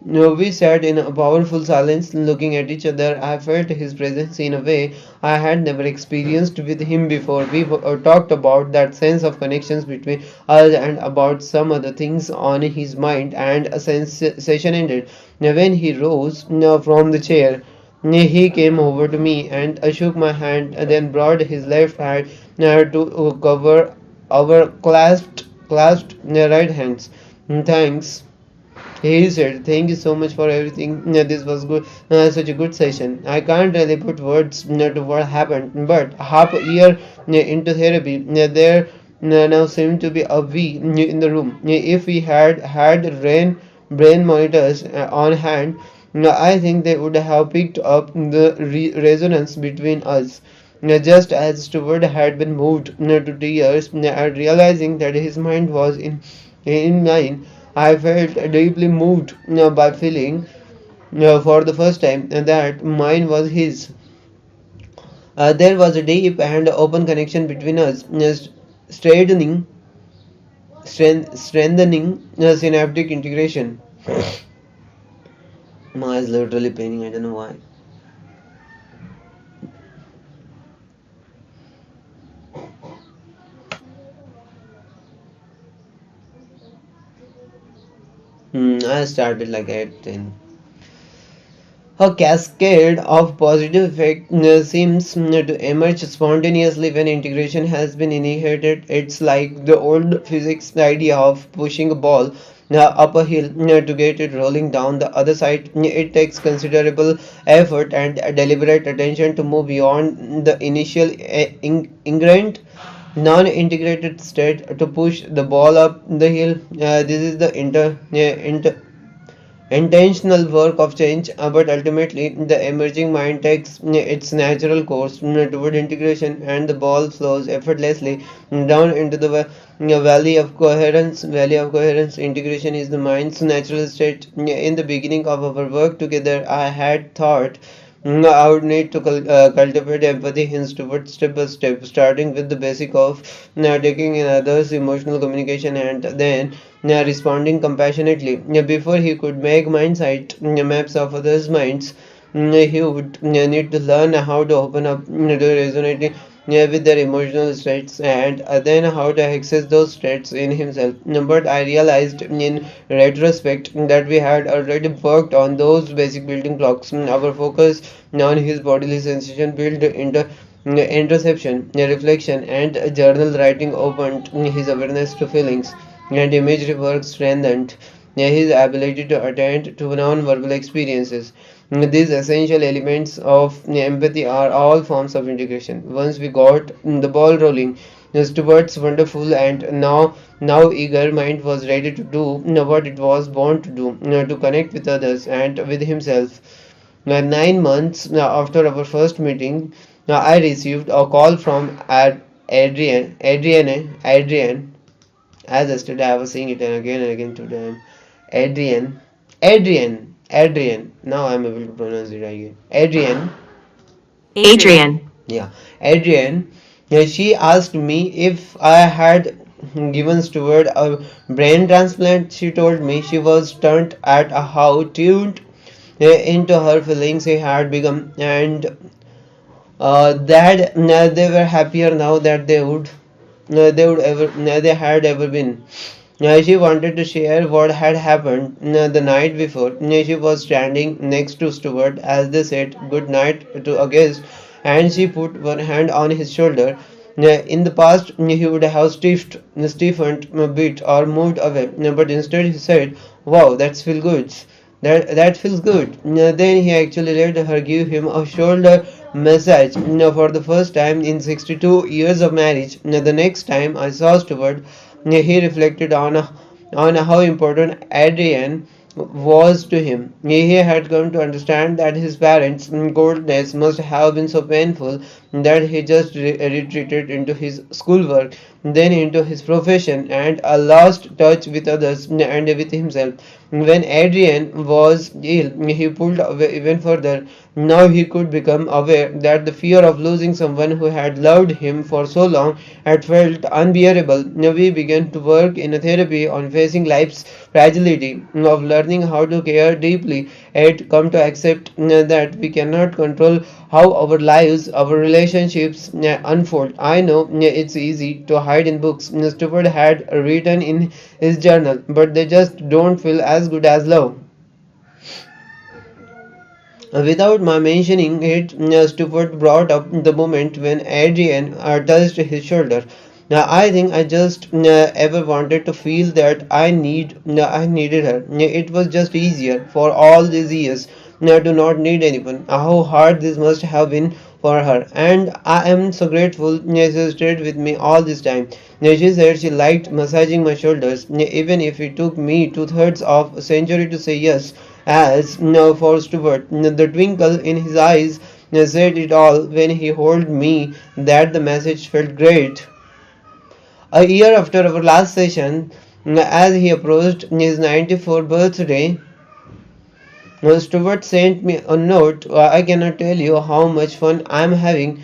No, we sat in a powerful silence, looking at each other. I felt his presence in a way I had never experienced with him before. We talked about that sense of connections between us and about some other things on his mind, and a session ended. When he rose from the chair, he came over to me and shook my hand, and then brought his left hand to cover our clasped right hands. Thanks. He said, "Thank you so much for everything. This was good, such a good session. I can't really put words to what happened, but half a year into therapy, there now seemed to be a we in the room. If we had had rain brain monitors on hand, I think they would have picked up the resonance between us. Just as Stewart had been moved to tears at realizing that his mind was in mine, I felt deeply moved by feeling for the first time that mine was his. There was a deep and open connection between us, straightening, strengthening synaptic integration. My is literally paining. I don't know why. I started like at 10. A cascade of positive effects seems to emerge spontaneously when integration has been initiated. It's like the old physics idea of pushing a ball up a hill to get it rolling down the other side. It takes considerable effort and deliberate attention to move beyond the initial ingrained non-integrated state to push the ball up the hill. This is the intentional work of change, but ultimately the emerging mind takes its natural course toward integration, and the ball flows effortlessly down into the valley of coherence. Valley of coherence. Integration is the mind's natural state. In the beginning of our work together, I had thought I would need to cultivate empathy hints towards step by step, starting with the basic of taking in others' emotional communication and then responding compassionately. Before he could make mindsight maps of others' minds, he would need to learn how to open up to resonate with their emotional states and then how to access those states in himself. But I realized in retrospect that we had already worked on those basic building blocks. Our focus on his bodily sensation built into introspection, reflection, and journal writing opened his awareness to feelings, and imagery work strengthened his ability to attend to non-verbal experiences. These essential elements of empathy are all forms of integration. Once we got the ball rolling, Stuart's wonderful and now eager mind was ready to do what it was born to do, to connect with others and with himself. 9 months after our first meeting, I received a call from Adrian. As yesterday, I was saying it again and again today. Adrian. Now I'm able to pronounce it again. Adrian. Adrian. Yeah, Adrian. She asked me if I had given Stuart a brain transplant. She told me she was stunned at how tuned into her feelings he had become, and that they were happier now that they had ever been. She wanted to share what had happened the night before. She was standing next to Stuart as they said good night to a guest, and she put one hand on his shoulder. In the past, he would have stiffened a bit or moved away, but instead he said, "Wow, that's feel good. That feels good." Then he actually let her give him a shoulder massage for the first time in 62 years of marriage. The next time I saw Stuart, he reflected on how important Adrian was to him. He had come to understand that his parents' coldness must have been so painful that he just retreated into his schoolwork, then into his profession, and lost touch with others and with himself. When Adrian was ill, he pulled away even further. Now he could become aware that the fear of losing someone who had loved him for so long had felt unbearable. Now we began to work in a therapy on facing life's fragility, of learning how to care deeply, and come to accept that we cannot control how our lives, our relationships unfold. I know it's easy to hide in books. Stupid had written in his journal, but they just don't feel as good as love. Without my mentioning it, Stupid brought up the moment when Adrian touched his shoulder. Now I think I just ever wanted to feel that I needed her. It was just easier for all these years to not need anyone. How hard this must have been for her, and I am so grateful. She stayed with me all this time. She said she liked massaging my shoulders, even if it took me two-thirds of a century to say yes. As for Stuart, the twinkle in his eyes said it all when he told me that the message felt great. A year after our last session, as he approached his 94th birthday, Stuart sent me a note. I cannot tell you how much fun I'm having.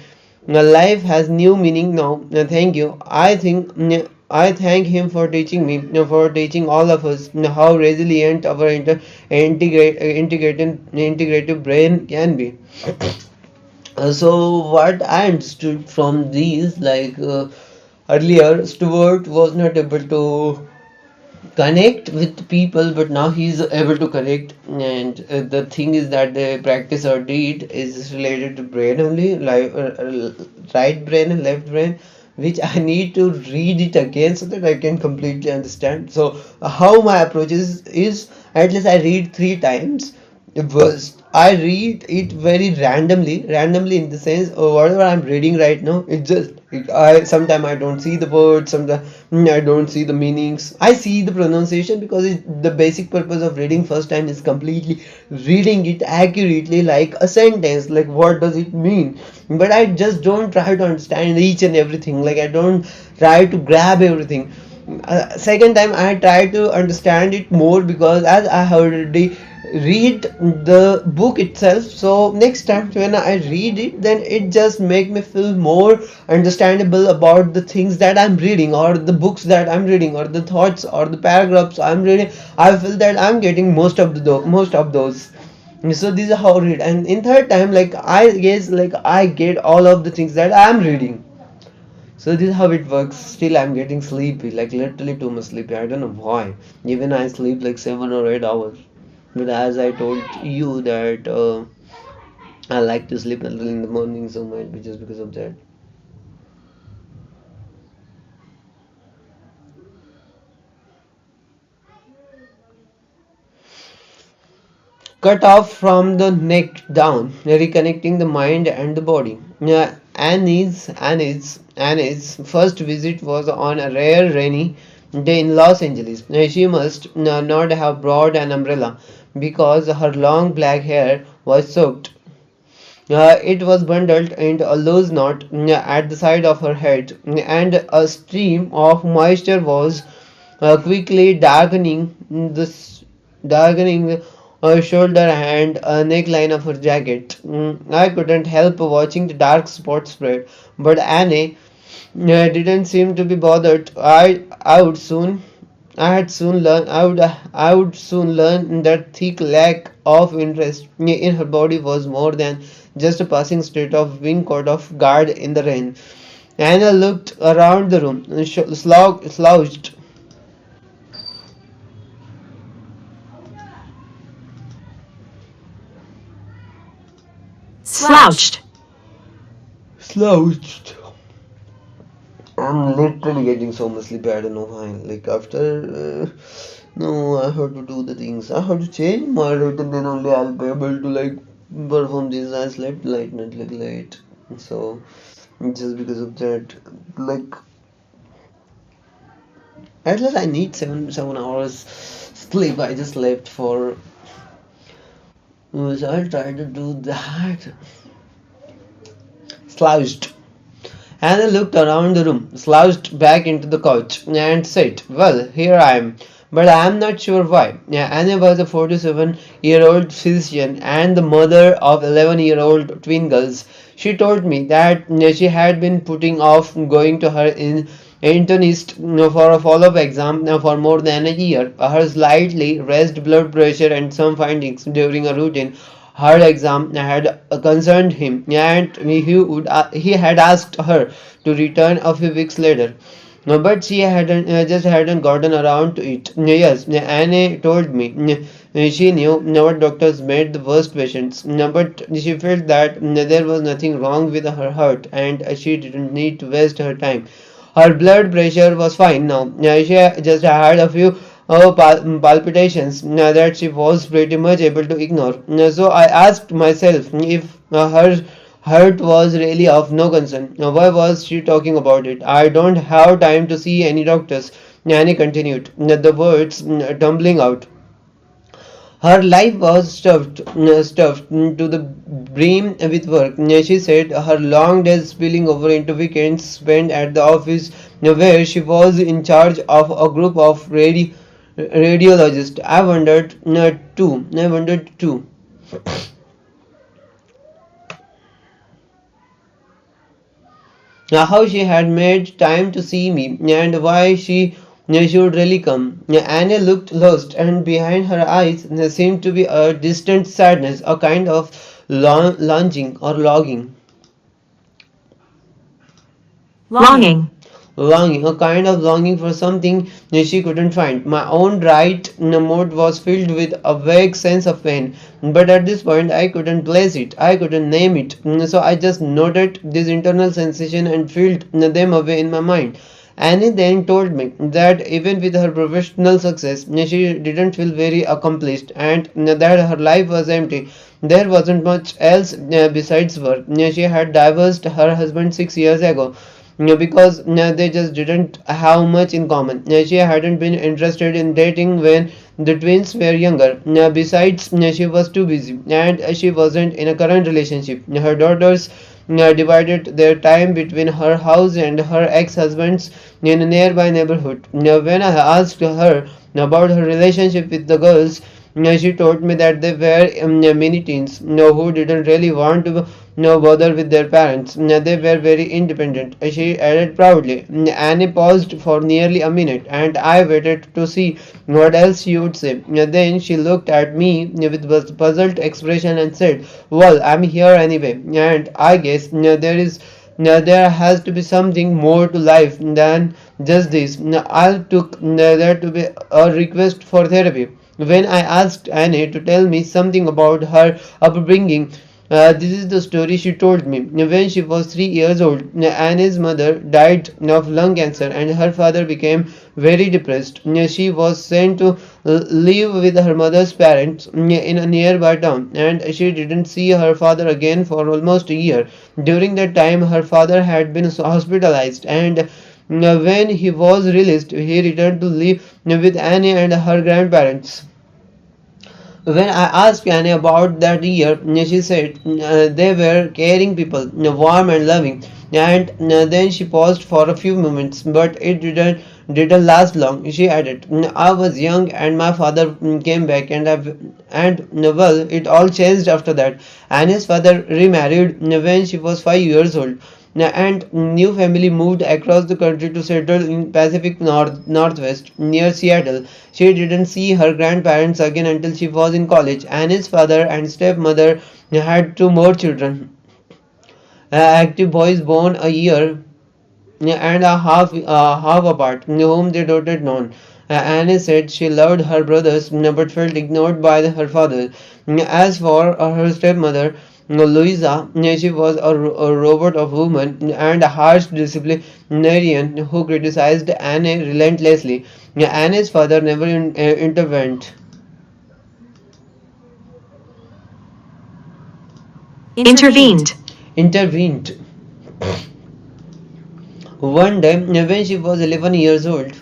Life has new meaning now. Thank you. I thank him for teaching me, for teaching all of us how resilient our integrative brain can be. So what I understood from these, earlier, Stuart was not able to connect with people, but now he's able to connect. And the thing is that the practice or deed is related to brain only, like right brain and left brain, which I need to read it again so that I can completely understand. So how my approach is at least I read three times. First, I read it very randomly in the sense whatever I'm reading right now, I sometimes I don't see the words, sometimes I don't see the meanings. I see the pronunciation because the basic purpose of reading first time is completely reading it accurately like a sentence, like what does it mean. But I just don't try to understand each and everything. Like I don't try to grab everything. Second time I try to understand it more because as I have already read the book itself, so next time when I read it, then it just make me feel more understandable about the things that I'm reading, or the books that I'm reading, or the thoughts or the paragraphs I'm reading. I feel that I'm getting most of those. So this is how I read. And in third time, like I guess, like I get all of the things that I'm reading. So this is how it works. Still, I'm getting sleepy, like literally too much sleepy. I don't know why. Even I sleep like 7 or 8 hours. But as I told you that I like to sleep a little in the morning, so might be just because of that. Cut off from the neck down, reconnecting the mind and the body. Annie's first visit was on a rare rainy day in Los Angeles. She must not have brought an umbrella because her long black hair was soaked. It was bundled into a loose knot at the side of her head, and a stream of moisture was quickly darkening the shoulder and neckline of her jacket. I couldn't help watching the dark spots spread, but Anne didn't seem to be bothered. I would soon learn that thick lack of interest in her body was more than just a passing state of being caught off guard in the rain. Anna looked around the room, Slouched. slouched. I'm literally getting so much sleepy. I don't know why. Like no, I have to do the things. I have to change my routine. Then only I'll be able to like perform this. I slept not like late, so just because of that, like at least I need 7 hours sleep. I just slept for. So I'll try to do that. Slouched. Anna looked around the room, slouched back into the couch, and said, "Well, here I am, but I am not sure why." Anna was a 47-year-old physician and the mother of 11-year-old twin girls. She told me that she had been putting off going to her internist for a follow-up exam for more than a year. Her slightly raised blood pressure and some findings during a routine her exam had concerned him, and he had asked her to return a few weeks later. But she hadn't just hadn't gotten around to it. Yes, Anne told me. She knew what doctors made the worst patients, but she felt that there was nothing wrong with her heart, and she didn't need to waste her time. Her blood pressure was fine now. She just had a few palpitations that she was pretty much able to ignore. So I asked myself if Hurt was really of no concern. Why was she talking about it? I don't have time to see any doctors. Nanny continued, the words tumbling out. Her life was stuffed to the brim with work. She said her long days spilling over into weekends spent at the office where she was in charge of a group of radiologists. I wondered too. How she had made time to see me and why she should really come. Anne looked lost, and behind her eyes there seemed to be a distant sadness, a kind of longing or longing. Longing. Longing, a kind of longing for something she couldn't find. My own right mood was filled with a vague sense of pain, but at this point I couldn't place it, I couldn't name it. So I just noted this internal sensation and filled them away in my mind. Annie then told me that even with her professional success, she didn't feel very accomplished and that her life was empty. There wasn't much else besides work. She had divorced her husband 6 years ago because they just didn't have much in common. She hadn't been interested in dating when the twins were younger. Besides, she was too busy and she wasn't in a current relationship. Her daughters divided their time between her house and her ex-husband's in a nearby neighborhood. When I asked her about her relationship with the girls, she told me that they were mini teens who didn't really want to bother with their parents. They were very independent, she added proudly. Annie paused for nearly a minute, and I waited to see what else she would say. Then she looked at me with a puzzled expression and said, "Well, I'm here anyway, and I guess there has to be something more to life than just this." I took that to be a request for therapy. When I asked Annie to tell me something about her upbringing, this is the story she told me. When she was 3 years old, Annie's mother died of lung cancer and her father became very depressed. She was sent to live with her mother's parents in a nearby town and she didn't see her father again for almost a year. During that time, her father had been hospitalized and when he was released, he returned to live with Annie and her grandparents. When I asked Annie about that year, she said they were caring people, warm and loving. And then she paused for a few moments, but it didn't last long. She added, "I was young and my father came back, and well, it all changed after that." Annie's father remarried when she was 5 years old and new family moved across the country to settle in Pacific Northwest near Seattle. She didn't see her grandparents again until she was in college. Annie's father and stepmother had two more children, active boys born a year and a half apart, whom they doted on. Annie said she loved her brothers but felt ignored by her father. As for her stepmother, Louisa, she was a robot of woman and a harsh disciplinarian who criticized Annie relentlessly. Annie's father never intervened. Intervened. Intervened. One day, when she was 11 years old,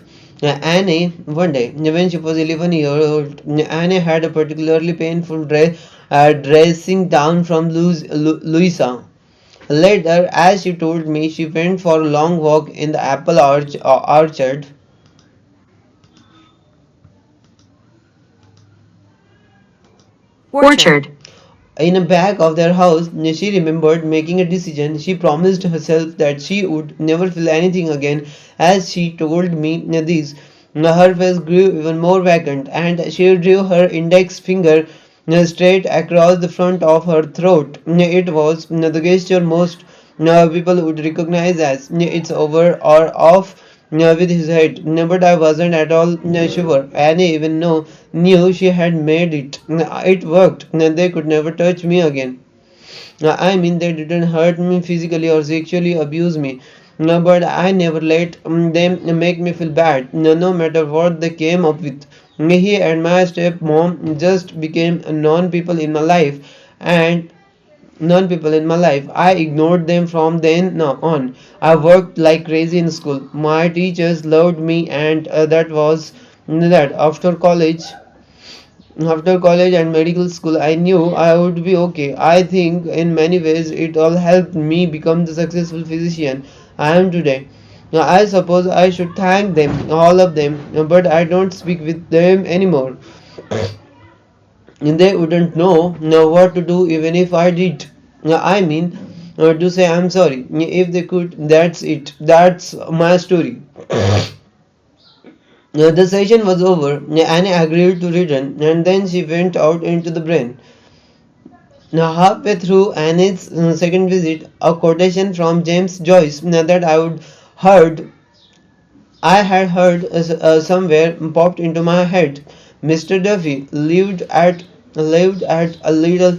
when she was 11 years old, Annie had a particularly painful dressing down from Louisa. Later, as she told me, she went for a long walk in the orchard. Orchard. In the back of their house, she remembered making a decision. She promised herself that she would never feel anything again. As she told me this, her face grew even more vacant, and she drew her index finger straight across the front of her throat. It was the gesture most people would recognize as "it's over" or "off" with his head. But I wasn't at all sure. Annie even knew she had made it. It worked. They could never touch me again. I mean, they didn't hurt me physically or sexually abuse me. No, but I never let them make me feel bad, no matter what they came up with. He and my stepmom just became non people in my life, and non people in my life. I ignored them from then on. I worked like crazy in school. My teachers loved me, and that was that. After college and medical school, I knew I would be okay. I think in many ways it all helped me become the successful physician I am today. Now, I suppose I should thank them, all of them, but I don't speak with them anymore. They wouldn't know what to do even if I did. I mean, to say I'm sorry. If they could, that's it. That's my story. The session was over. Annie agreed to return, and then she went out into the brain. Now, halfway through Annie's second visit, a quotation from James Joyce that I had heard somewhere popped into my head. Mr. Duffy lived at a little.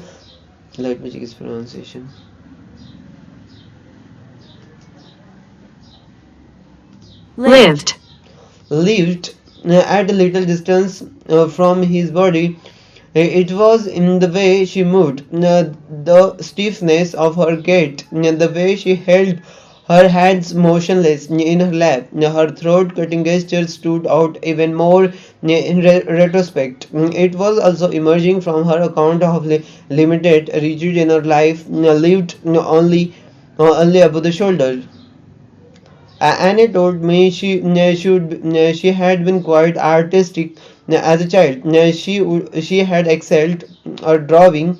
Let me check his pronunciation. lived, Lived at a little distance from his body. It was in the way she moved, the stiffness of her gait, the way she held her hands motionless in her lap. Her throat cutting gesture stood out even more in retrospect. It was also emerging from her account of limited, rigid inner life, lived only above the shoulder. Annie told me she had been quite artistic as a child. She had excelled at drawing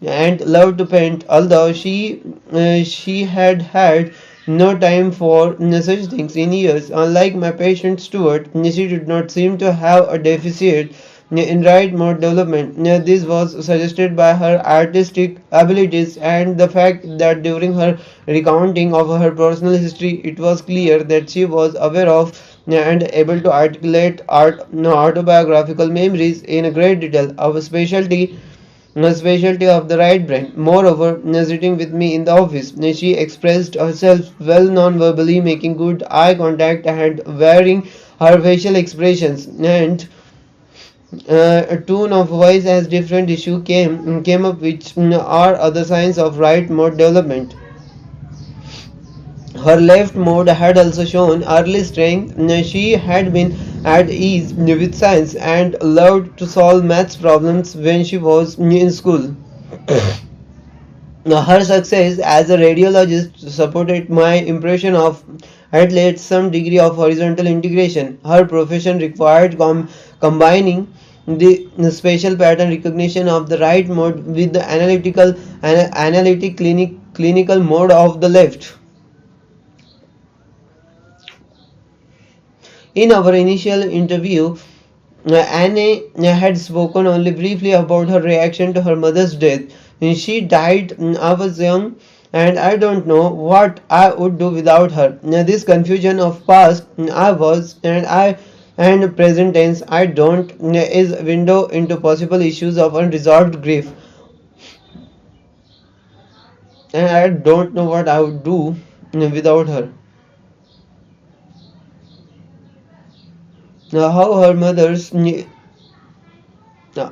and loved to paint, although she had had no time for such things in years. Unlike my patient Stuart, she did not seem to have a deficit in right mode development. This was suggested by her artistic abilities and the fact that during her recounting of her personal history, it was clear that she was aware of and able to articulate autobiographical memories in great detail. Our specialty of the right brain. Moreover, sitting with me in the office, she expressed herself well non-verbally, making good eye contact and varying her facial expressions, and a tone of voice as different issue came up, which are other signs of right mode development. Her left mode had also shown early strength. She had been at ease with science and loved to solve maths problems when she was in school. Her success as a radiologist supported my impression of at least some degree of horizontal integration. Her profession required combining the spatial pattern recognition of the right mode with the clinical mode of the left. In our initial interview, Anne had spoken only briefly about her reaction to her mother's death. She died. I was young, and I don't know what I would do without her. This confusion of past I was and present tense I don't is a window into possible issues of unresolved grief, and I don't know what I would do without her. How her mother's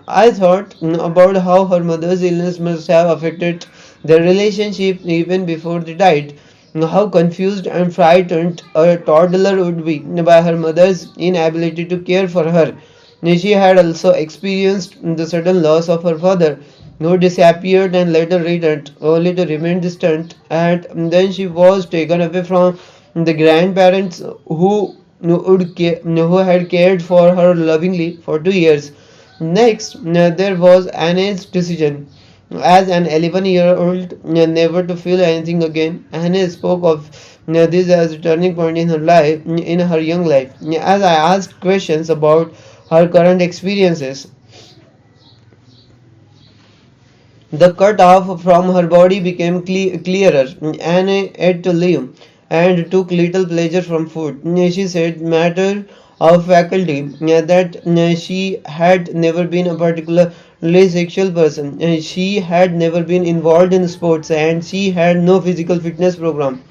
I thought about how her mother's illness must have affected their relationship even before they died. How confused and frightened a toddler would be by her mother's inability to care for her. She had also experienced the sudden loss of her father, who disappeared and later returned, only to remain distant, and then she was taken away from the grandparents who had cared for her lovingly for 2 years. Next, there was Anne's decision. As an 11-year-old, never to feel anything again. Anne spoke of this as a turning point in her life, in her young life. As I asked questions about her current experiences, the cut off from her body became clearer. Anne ate to live and took little pleasure from food. She said, matter of faculty, that she had never been a particularly sexual person. She had never been involved in sports and she had no physical fitness program.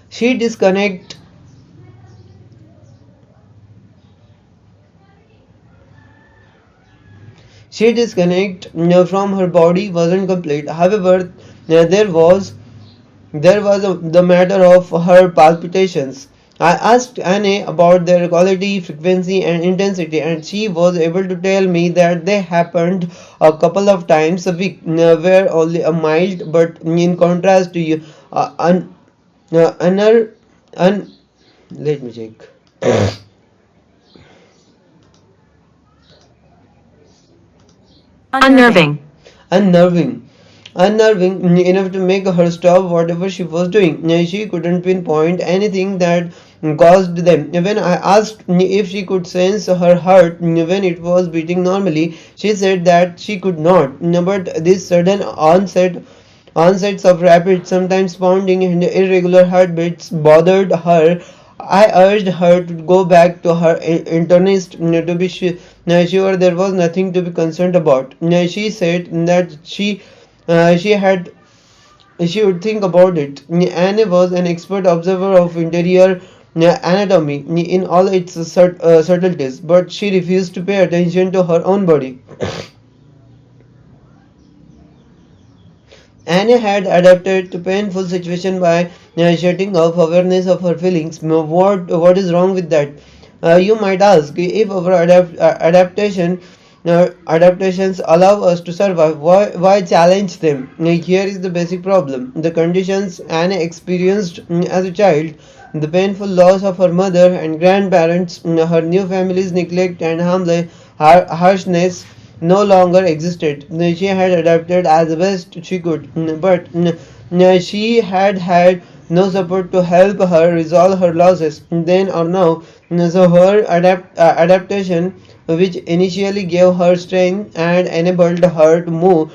She disconnect She disconnect from her body wasn't complete. However, there was the matter of her palpitations. I asked Anne about their quality, frequency, and intensity, and she was able to tell me that they happened a couple of times a week, were only a mild, but in contrast to you, un, un, let me check. unnerving, Unnerving. Unnerving enough to make her stop whatever she was doing. She couldn't pinpoint anything that caused them. When I asked if she could sense her heart when it was beating normally, she said that she could not. But this sudden onsets of rapid, sometimes pounding and irregular heartbeats bothered her. I urged her to go back to her internist to be sure there was nothing to be concerned about. She said that she had she would think about it. Anne was an expert observer of interior anatomy in all its subtleties, but she refused to pay attention to her own body. Anne had adapted to painful situation by shutting off awareness of her feelings. What is wrong with that? You might ask if our adaptations allow us to survive. Why challenge them? Here is the basic problem: the conditions Anne experienced as a child, the painful loss of her mother and grandparents, her new family's neglect and harshness no longer existed. She had adapted as best she could, but she had had no support to help her resolve her losses then or now. So her adaptation, which initially gave her strength and enabled her to move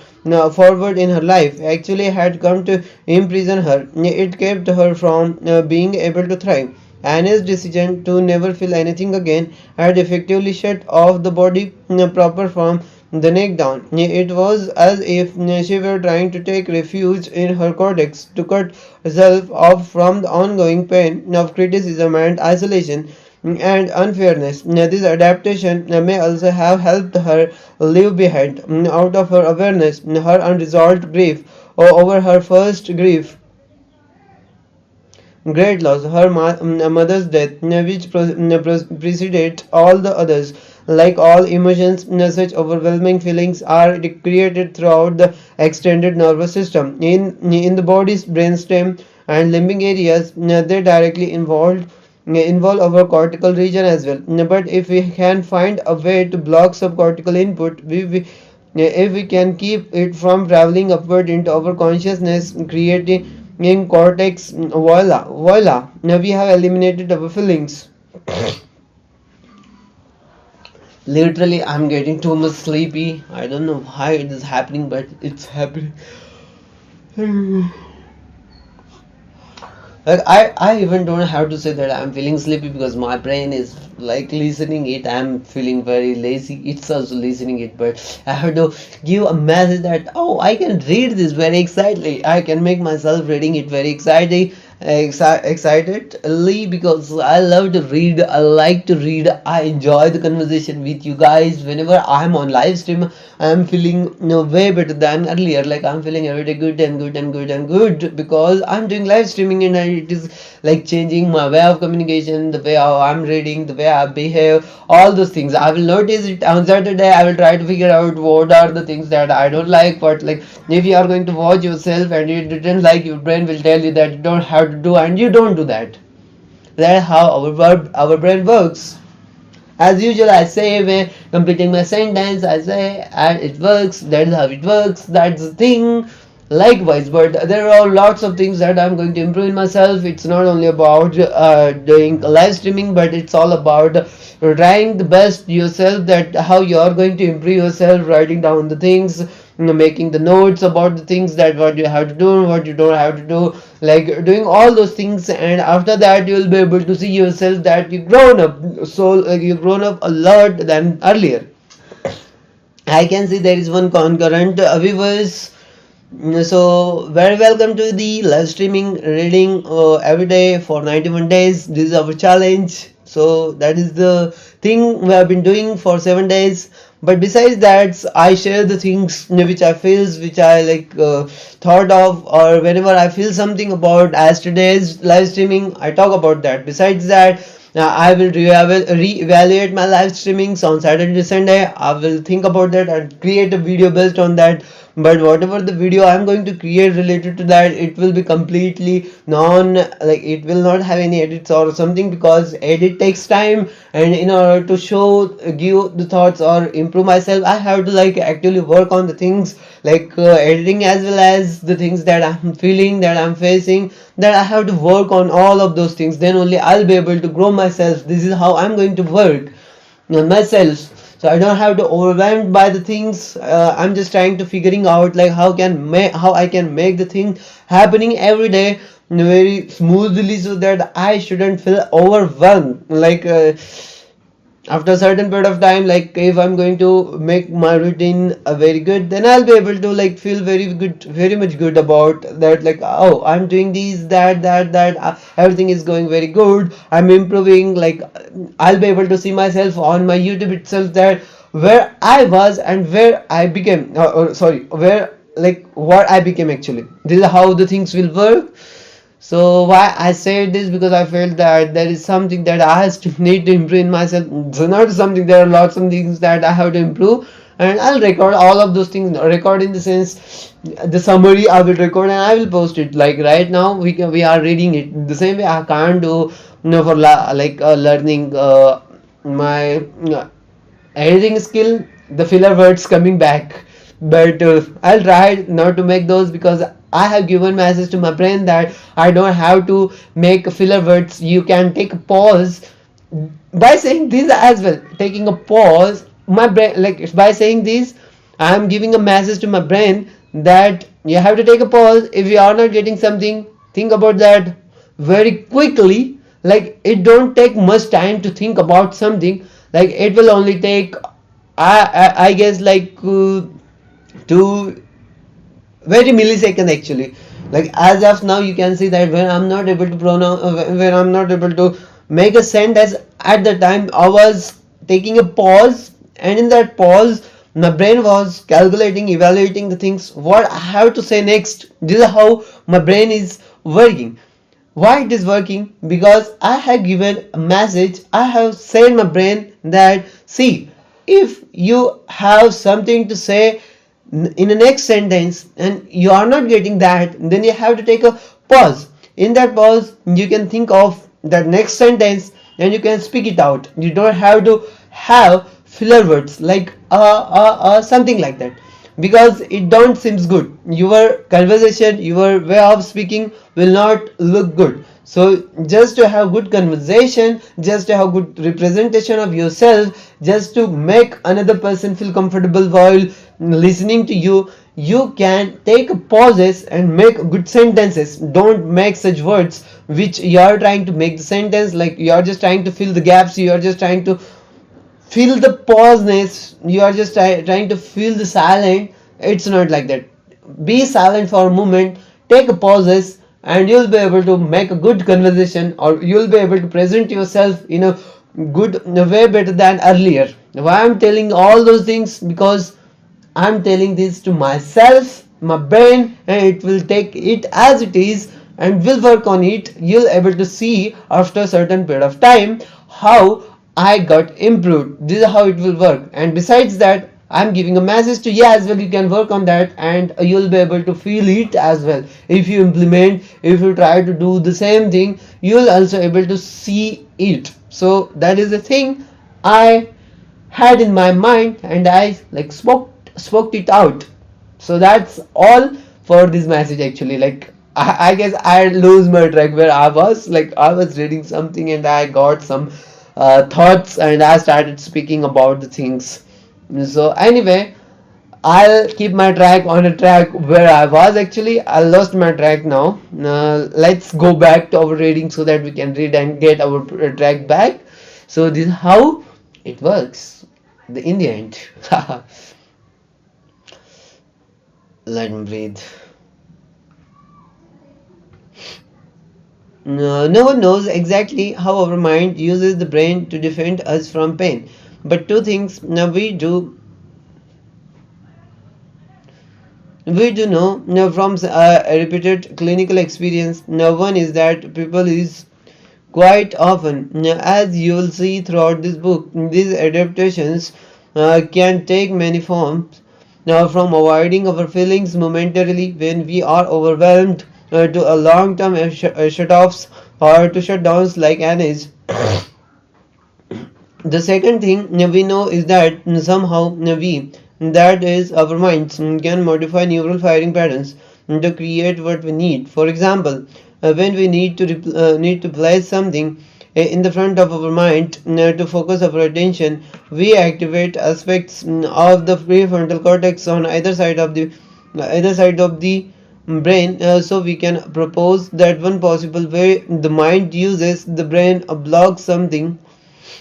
forward in her life, actually had come to imprison her. It kept her from being able to thrive. Anne's decision to never feel anything again had effectively shut off the body proper from the neck down. It was as if she were trying to take refuge in her cortex to cut herself off from the ongoing pain of criticism and isolation and unfairness. This adaptation may also have helped her leave behind, out of her awareness, her unresolved grief over her first grief great loss, her mother's death, which preceded all the others. Like all emotions, such overwhelming feelings are created throughout the extended nervous system. In the body's brainstem and limbic areas, they directly involve our cortical region as well. But if we can find a way to block subcortical input, if we can keep it from traveling upward into our consciousness, creating in cortex, voila, now we have eliminated our feelings. Literally, I'm getting too much sleepy. I don't know why it is happening, but it's happening. Like I even don't have to say that I'm feeling sleepy because my brain is like listening it. I'm feeling very lazy. It's also listening it, but I have to give a message that oh, I can read this very excitedly. I can make myself reading it very excitedly because I love to read. I like to read. I enjoy the conversation with you guys. Whenever I'm on live stream, I'm feeling way better than earlier. Like I'm feeling every day good and good and good and good because I'm doing live streaming and it is like changing my way of communication, the way how I'm reading, the way I behave, all those things. I will notice it on Saturday. I will try to figure out what are the things that I don't like. But like if you are going to watch yourself and you didn't like, your brain will tell you that you don't have to do and you don't do that. That's how our brain works. As usual, I say when completing my sentence, I say, and it works, that's how it works, that's the thing. Likewise, but there are lots of things that I'm going to improve in myself. It's not only about doing live streaming, but it's all about trying the best yourself, that how you are going to improve yourself, writing down the things, making the notes about the things that what you have to do, what you don't have to do, like doing all those things, and after that you will be able to see yourself that you grown up, so like you grown up a lot than earlier. I can see there is one concurrent viewers. So very welcome to the live streaming reading every day for 91 days. This is our challenge. So that is the thing we have been doing for 7 days. But besides that, I share the things which I feel, which I thought of, or whenever I feel something about as today's live streaming, I talk about that. Besides that, I will re-evaluate my live streamings on Saturday to Sunday. I will think about that and create a video based on that. But whatever the video I'm going to create related to that, it will be completely it will not have any edits or something, because edit takes time, and in order to give the thoughts or improve myself, I have to actually work on the things editing, as well as the things that I'm feeling, that I'm facing, that I have to work on all of those things. Then only I'll be able to grow myself. This is how I'm going to work on myself, so I don't have to overwhelmed by the things. I'm just trying to figuring out how I can make the thing happening every day very smoothly, so that I shouldn't feel overwhelmed after a certain period of time. Like if I'm going to make my routine very good, then I'll be able to feel very good, very much good about that, oh, I'm doing these, that everything is going very good, I'm improving. I'll be able to see myself on my YouTube itself, that where I was and where I became, sorry, where what I became actually. This is how the things will work. So why I said this, because I felt that there is something that I has to need to improve in myself. So not something, there are lots of things that I have to improve, and I'll record all of those things. Record in the sense, the summary I will record and I will post it. Like right now we are reading it the same way. I can't do for learning my editing skill, the filler words coming back. But I'll try not to make those, because I have given message to my brain that I don't have to make filler words. You can take a pause by saying this as well. Taking a pause, my brain, by saying this, I am giving a message to my brain that you have to take a pause. If you are not getting something, think about that very quickly. It don't take much time to think about something. It will only take I guess 2 very millisecond actually. As of now, you can see that when I'm not able to pronounce, when I'm not able to make a sentence, at the time I was taking a pause, and in that pause my brain was calculating, evaluating the things what I have to say next. This is how my brain is working. Why it is working? Because I have given a message, I have said my brain that, see, if you have something to say in the next sentence and you are not getting that, then you have to take a pause. In that pause, you can think of that next sentence and you can speak it out. You don't have to have filler words something like that, because it don't seems good. Your conversation, your way of speaking will not look good. So just to have good conversation, just to have good representation of yourself, just to make another person feel comfortable while listening to you, you can take pauses and make good sentences. Don't make such words which you are trying to make the sentence, you are just trying to fill the gaps, you are just trying to feel the pauseness, you are just trying to feel the silent. It's not like that. Be silent for a moment, take a pauses, and you'll be able to make a good conversation, or you'll be able to present yourself in a good way better than earlier. Why I'm telling all those things? Because I'm telling this to myself, my brain, and it will take it as it is and will work on it. You'll able to see after a certain period of time how I got improved. This is how it will work. And besides that, I'm giving a message to you as well. You can work on that and you'll be able to feel it as well. If you implement, if you try to do the same thing, you'll also able to see it. So that is the thing I had in my mind, and I spoke it out. So that's all for this message actually. I guess I lose my track where I was reading something and I got some thoughts and I started speaking about the things. So anyway, I'll keep my track on a track where I was actually. I lost my track now. Let's go back to our reading so that we can read and get our track back. So this is how it works. In the end. Let me breathe. No one knows exactly how our mind uses the brain to defend us from pain. But two things we do know from repeated clinical experience. One is that people is quite often, as you'll see throughout this book, these adaptations can take many forms. Now, from avoiding our feelings momentarily when we are overwhelmed, to a long-term shut-offs or to shutdowns like an age. The second thing we know is that somehow we, that is our minds, can modify neural firing patterns to create what we need. For example, when we need to place something in the front of our mind to focus our attention, we activate aspects of the prefrontal cortex on either side of the brain. So we can propose that one possible way the mind uses the brain blocks something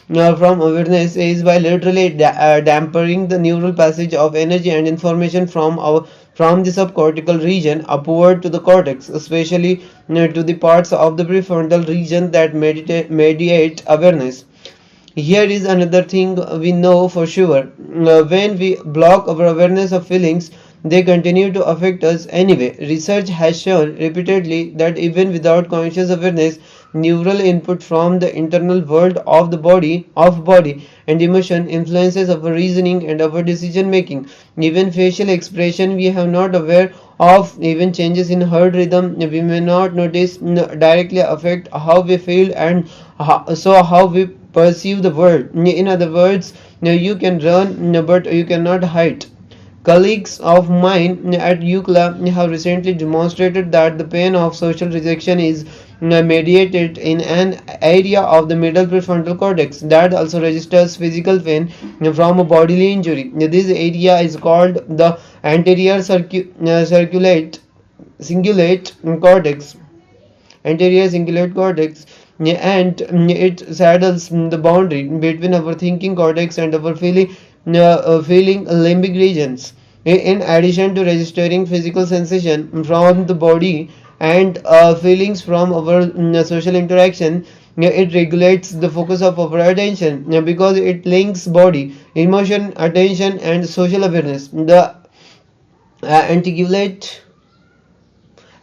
from awareness is by literally dampening the neural passage of energy and information from the subcortical region upward to the cortex, especially to the parts of the prefrontal region that mediate awareness. Here is another thing we know for sure. When we block our awareness of feelings, they continue to affect us anyway. Research has shown repeatedly that even without conscious awareness, neural input from the internal world of body and emotion influences our reasoning and our decision making. Even facial expression we have not aware of, even changes in heart rhythm we may not notice, directly affect how we feel and how we perceive the world. In other words, you can run but you cannot hide. Colleagues of mine at UCLA have recently demonstrated that the pain of social rejection is mediated in an area of the middle prefrontal cortex that also registers physical pain from a bodily injury. This area is called the anterior circulate cingulate cortex anterior cingulate cortex, and it saddles the boundary between our thinking cortex and our feeling limbic regions. In addition to registering physical sensation from the body and feelings from our social interaction, it regulates the focus of our attention because it links body, emotion, attention, and social awareness. The anticipulate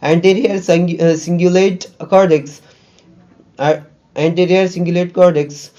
anterior cingulate cortex uh, anterior cingulate cortex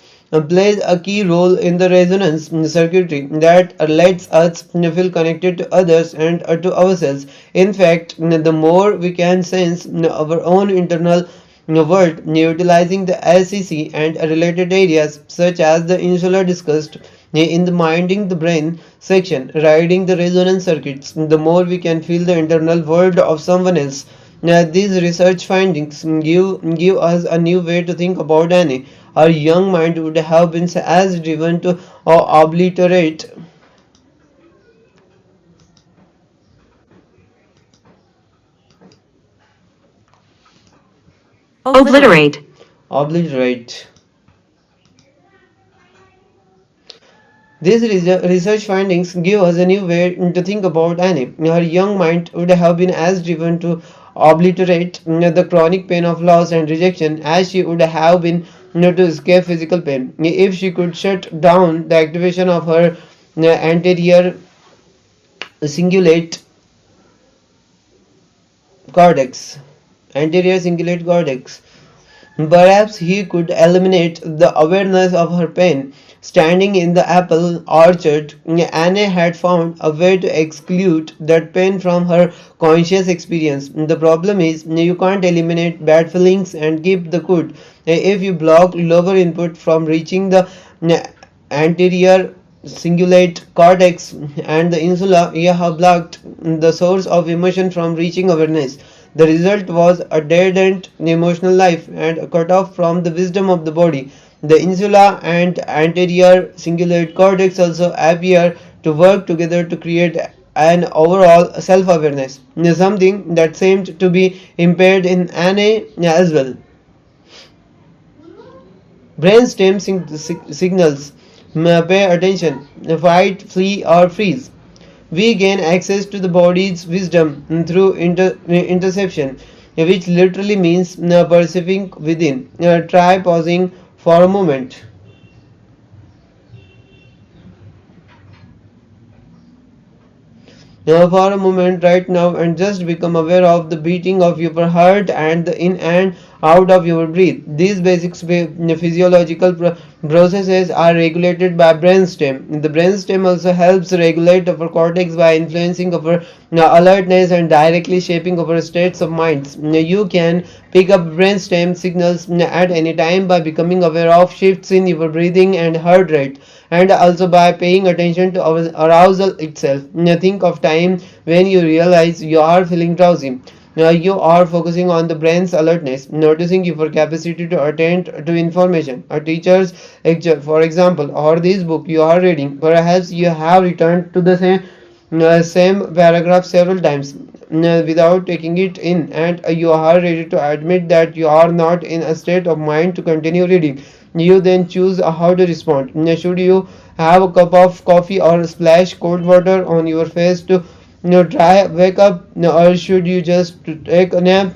plays a key role in the resonance circuitry that lets us feel connected to others and to ourselves. In fact, the more we can sense our own internal world utilizing the LCC and related areas such as the insular discussed in the minding the brain section, riding the resonance circuits, the more we can feel the internal world of someone else. These research findings give us a new way to think about Annie. Our young mind would have been as driven to obliterate Obliterate. obliterate. These research findings give us a new way to think about Annie. Her young mind would have been as driven to obliterate the chronic pain of loss and rejection as she would have been to escape physical pain. If she could shut down the activation of her anterior cingulate cortex, anterior cingulate cortex, perhaps he could eliminate the awareness of her pain. Standing in the apple orchard, Anne had found a way to exclude that pain from her conscious experience. The problem is, you can't eliminate bad feelings and keep the good. If you block lower input from reaching the anterior cingulate cortex and the insula, you have blocked the source of emotion from reaching awareness. The result was a dead-end emotional life and a cut off from the wisdom of the body. The insula and anterior cingulate cortex also appear to work together to create an overall self-awareness, something that seemed to be impaired in Anne as well. Brainstem signals, pay attention, fight, flee, or freeze. We gain access to the body's wisdom through interception. which literally means perceiving within. Try pausing for a moment. Now, for a moment right now, and just become aware of the beating of your heart and the in and out of your breath. These basic physiological processes are regulated by brainstem. The brainstem also helps regulate our cortex by influencing our alertness and directly shaping our states of minds. You can pick up brainstem signals at any time by becoming aware of shifts in your breathing and heart rate, and also by paying attention to arousal itself. Think of time when you realize you are feeling drowsy. You are focusing on the brain's alertness, noticing your capacity to attend to information. A teacher's lecture, for example, or this book you are reading. Perhaps you have returned to the same paragraph several times without taking it in, and you are ready to admit that you are not in a state of mind to continue reading. You then choose how to respond. Should you have a cup of coffee or splash cold water on your face to try wake up, or should you just take a nap?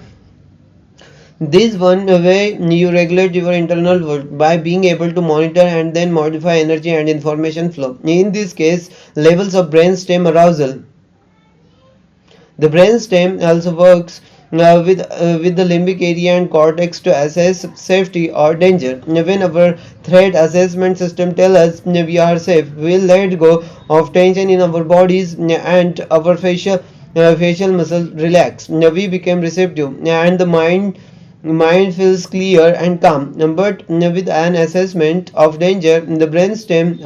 This one way you regulate your internal world by being able to monitor and then modify energy and information flow. In this case, levels of brainstem arousal. The brainstem also works with the limbic area and cortex to assess safety or danger. When our threat assessment system tells us we are safe, we let go of tension in our bodies and our facial muscles relax. We become receptive and the mind feels clear and calm. But with an assessment of danger, the brainstem,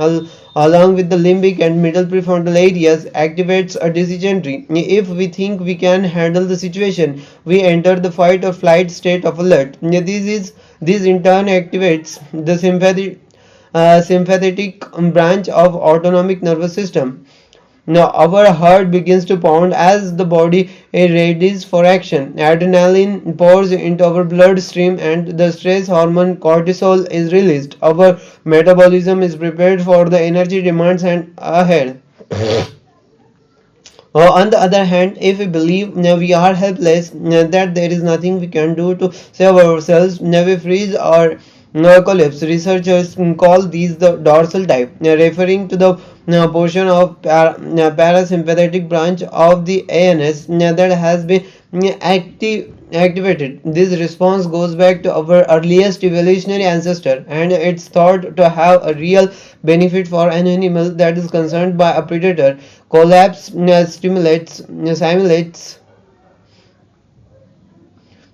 along with the limbic and middle prefrontal areas, activates a decision tree. If we think we can handle the situation, we enter the fight or flight state of alert. This in turn activates the sympathetic branch of autonomic nervous system. Now our heart begins to pound as the body readies for action. Adrenaline pours into our bloodstream and the stress hormone cortisol is released. Our metabolism is prepared for the energy demands and ahead. On the other hand, if we believe we are helpless, that there is nothing we can do to save ourselves, we freeze or collapse. Researchers call these the dorsal type, referring to the portion of parasympathetic branch of the ANS that has been activated. This response goes back to our earliest evolutionary ancestor, and it's thought to have a real benefit for an animal that is concerned by a predator. Collapse simulates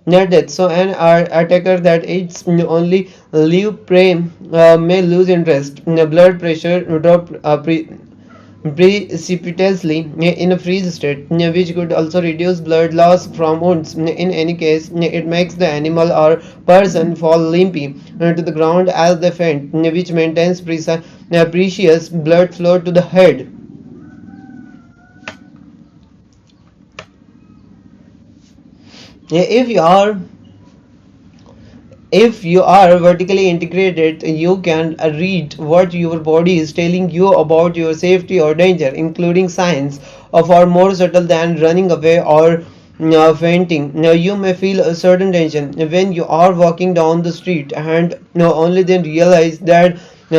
not death. So an attacker that eats only live prey may lose interest. Blood pressure drop precipitously in a freeze state, which could also reduce blood loss from wounds. In any case, it makes the animal or person fall limpy to the ground as they faint, which maintains precious blood flow to the head. If you are if you are vertically integrated, you can read what your body is telling you about your safety or danger, including signs of are more subtle than running away or fainting. Now you may feel a certain tension when you are walking down the street and only then realize that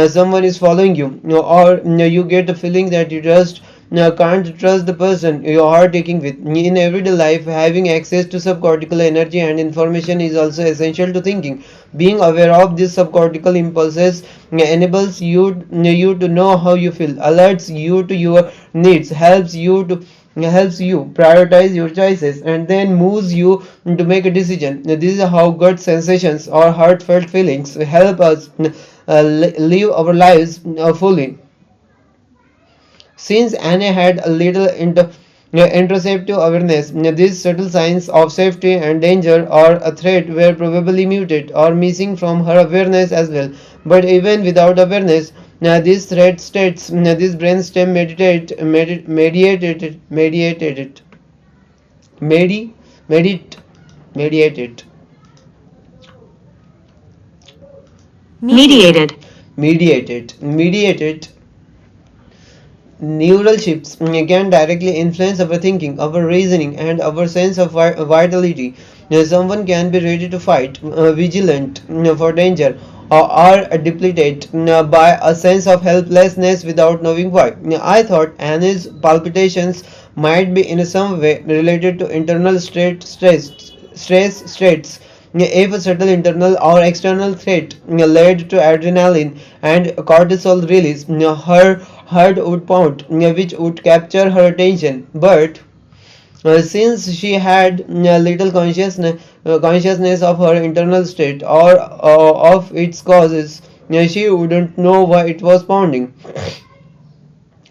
someone is following you, or you get a feeling that you just can't trust the person you are taking with. In everyday life, having access to subcortical energy and information is also essential to thinking. Being aware of these subcortical impulses enables you to know how you feel, alerts you to your needs, helps you prioritize your choices, and then moves you to make a decision. This is how gut sensations or heartfelt feelings help us live our lives fully. Since Anne had a little interoceptive awareness, these subtle signs of safety and danger or a threat were probably muted or missing from her awareness as well. But even without awareness, these threat states, this brainstem medi, medit, mediated, Mediated. mediated Neural shifts can directly influence our thinking, our reasoning, and our sense of vitality. Someone can be ready to fight, vigilant for danger, or depleted by a sense of helplessness without knowing why. I thought Annie's palpitations might be in some way related to internal stress states. If a subtle internal or external threat led to adrenaline and cortisol release, her heart would pound, which would capture her attention. But since she had little consciousness of her internal state or of its causes, she wouldn't know why it was pounding.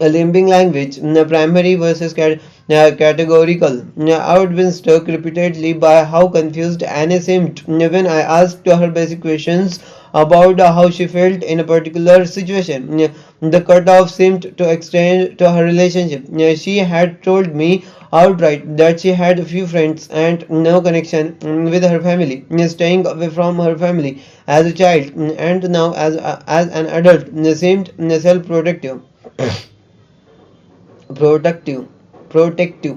A limbing language, primary versus categorical. I've been struck repeatedly by how confused Anne seemed when I asked her basic questions about how she felt in a particular situation. The cutoff seemed to extend to her relationship. She had told me outright that she had few friends and no connection with her family, staying away from her family as a child and now as an adult seemed self-protective protective protective.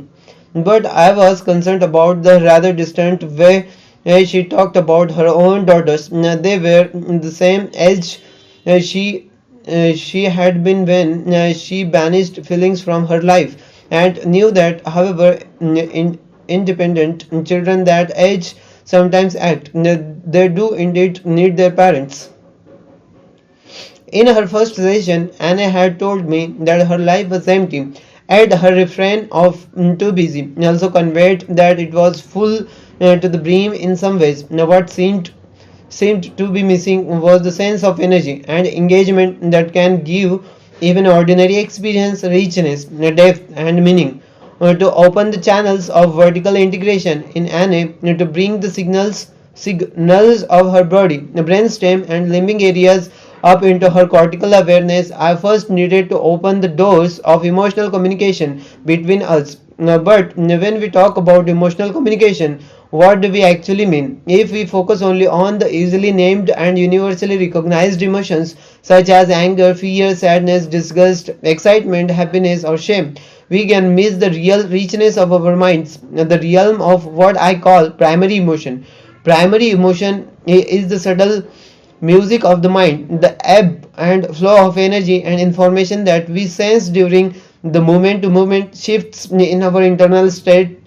But I was concerned about the rather distant way she talked about her own daughters. They were the same age she had been when she banished feelings from her life, and knew that, however, independent children that age sometimes act. They do indeed need their parents. In her first session, Anna had told me that her life was empty, and her refrain of too busy also conveyed that it was full to the brim in some ways. Now, what seemed to be missing was the sense of energy and engagement that can give even ordinary experience richness, depth, and meaning. To open the channels of vertical integration in Anne, to bring the signals of her body, the brainstem, and limbing areas up into her cortical awareness, I first needed to open the doors of emotional communication between us. But when we talk about emotional communication, what do we actually mean? If we focus only on the easily named and universally recognized emotions such as anger, fear, sadness, disgust, excitement, happiness, or shame, we can miss the real richness of our minds, the realm of what I call primary emotion. Primary emotion is the subtle music of the mind, the ebb and flow of energy and information that we sense during the moment to moment shifts in our internal state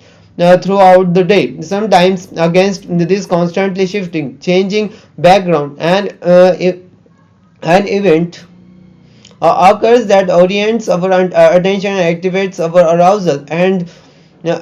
throughout the day. Sometimes, against this constantly shifting, changing background, and an event occurs that orients our attention and activates our arousal and the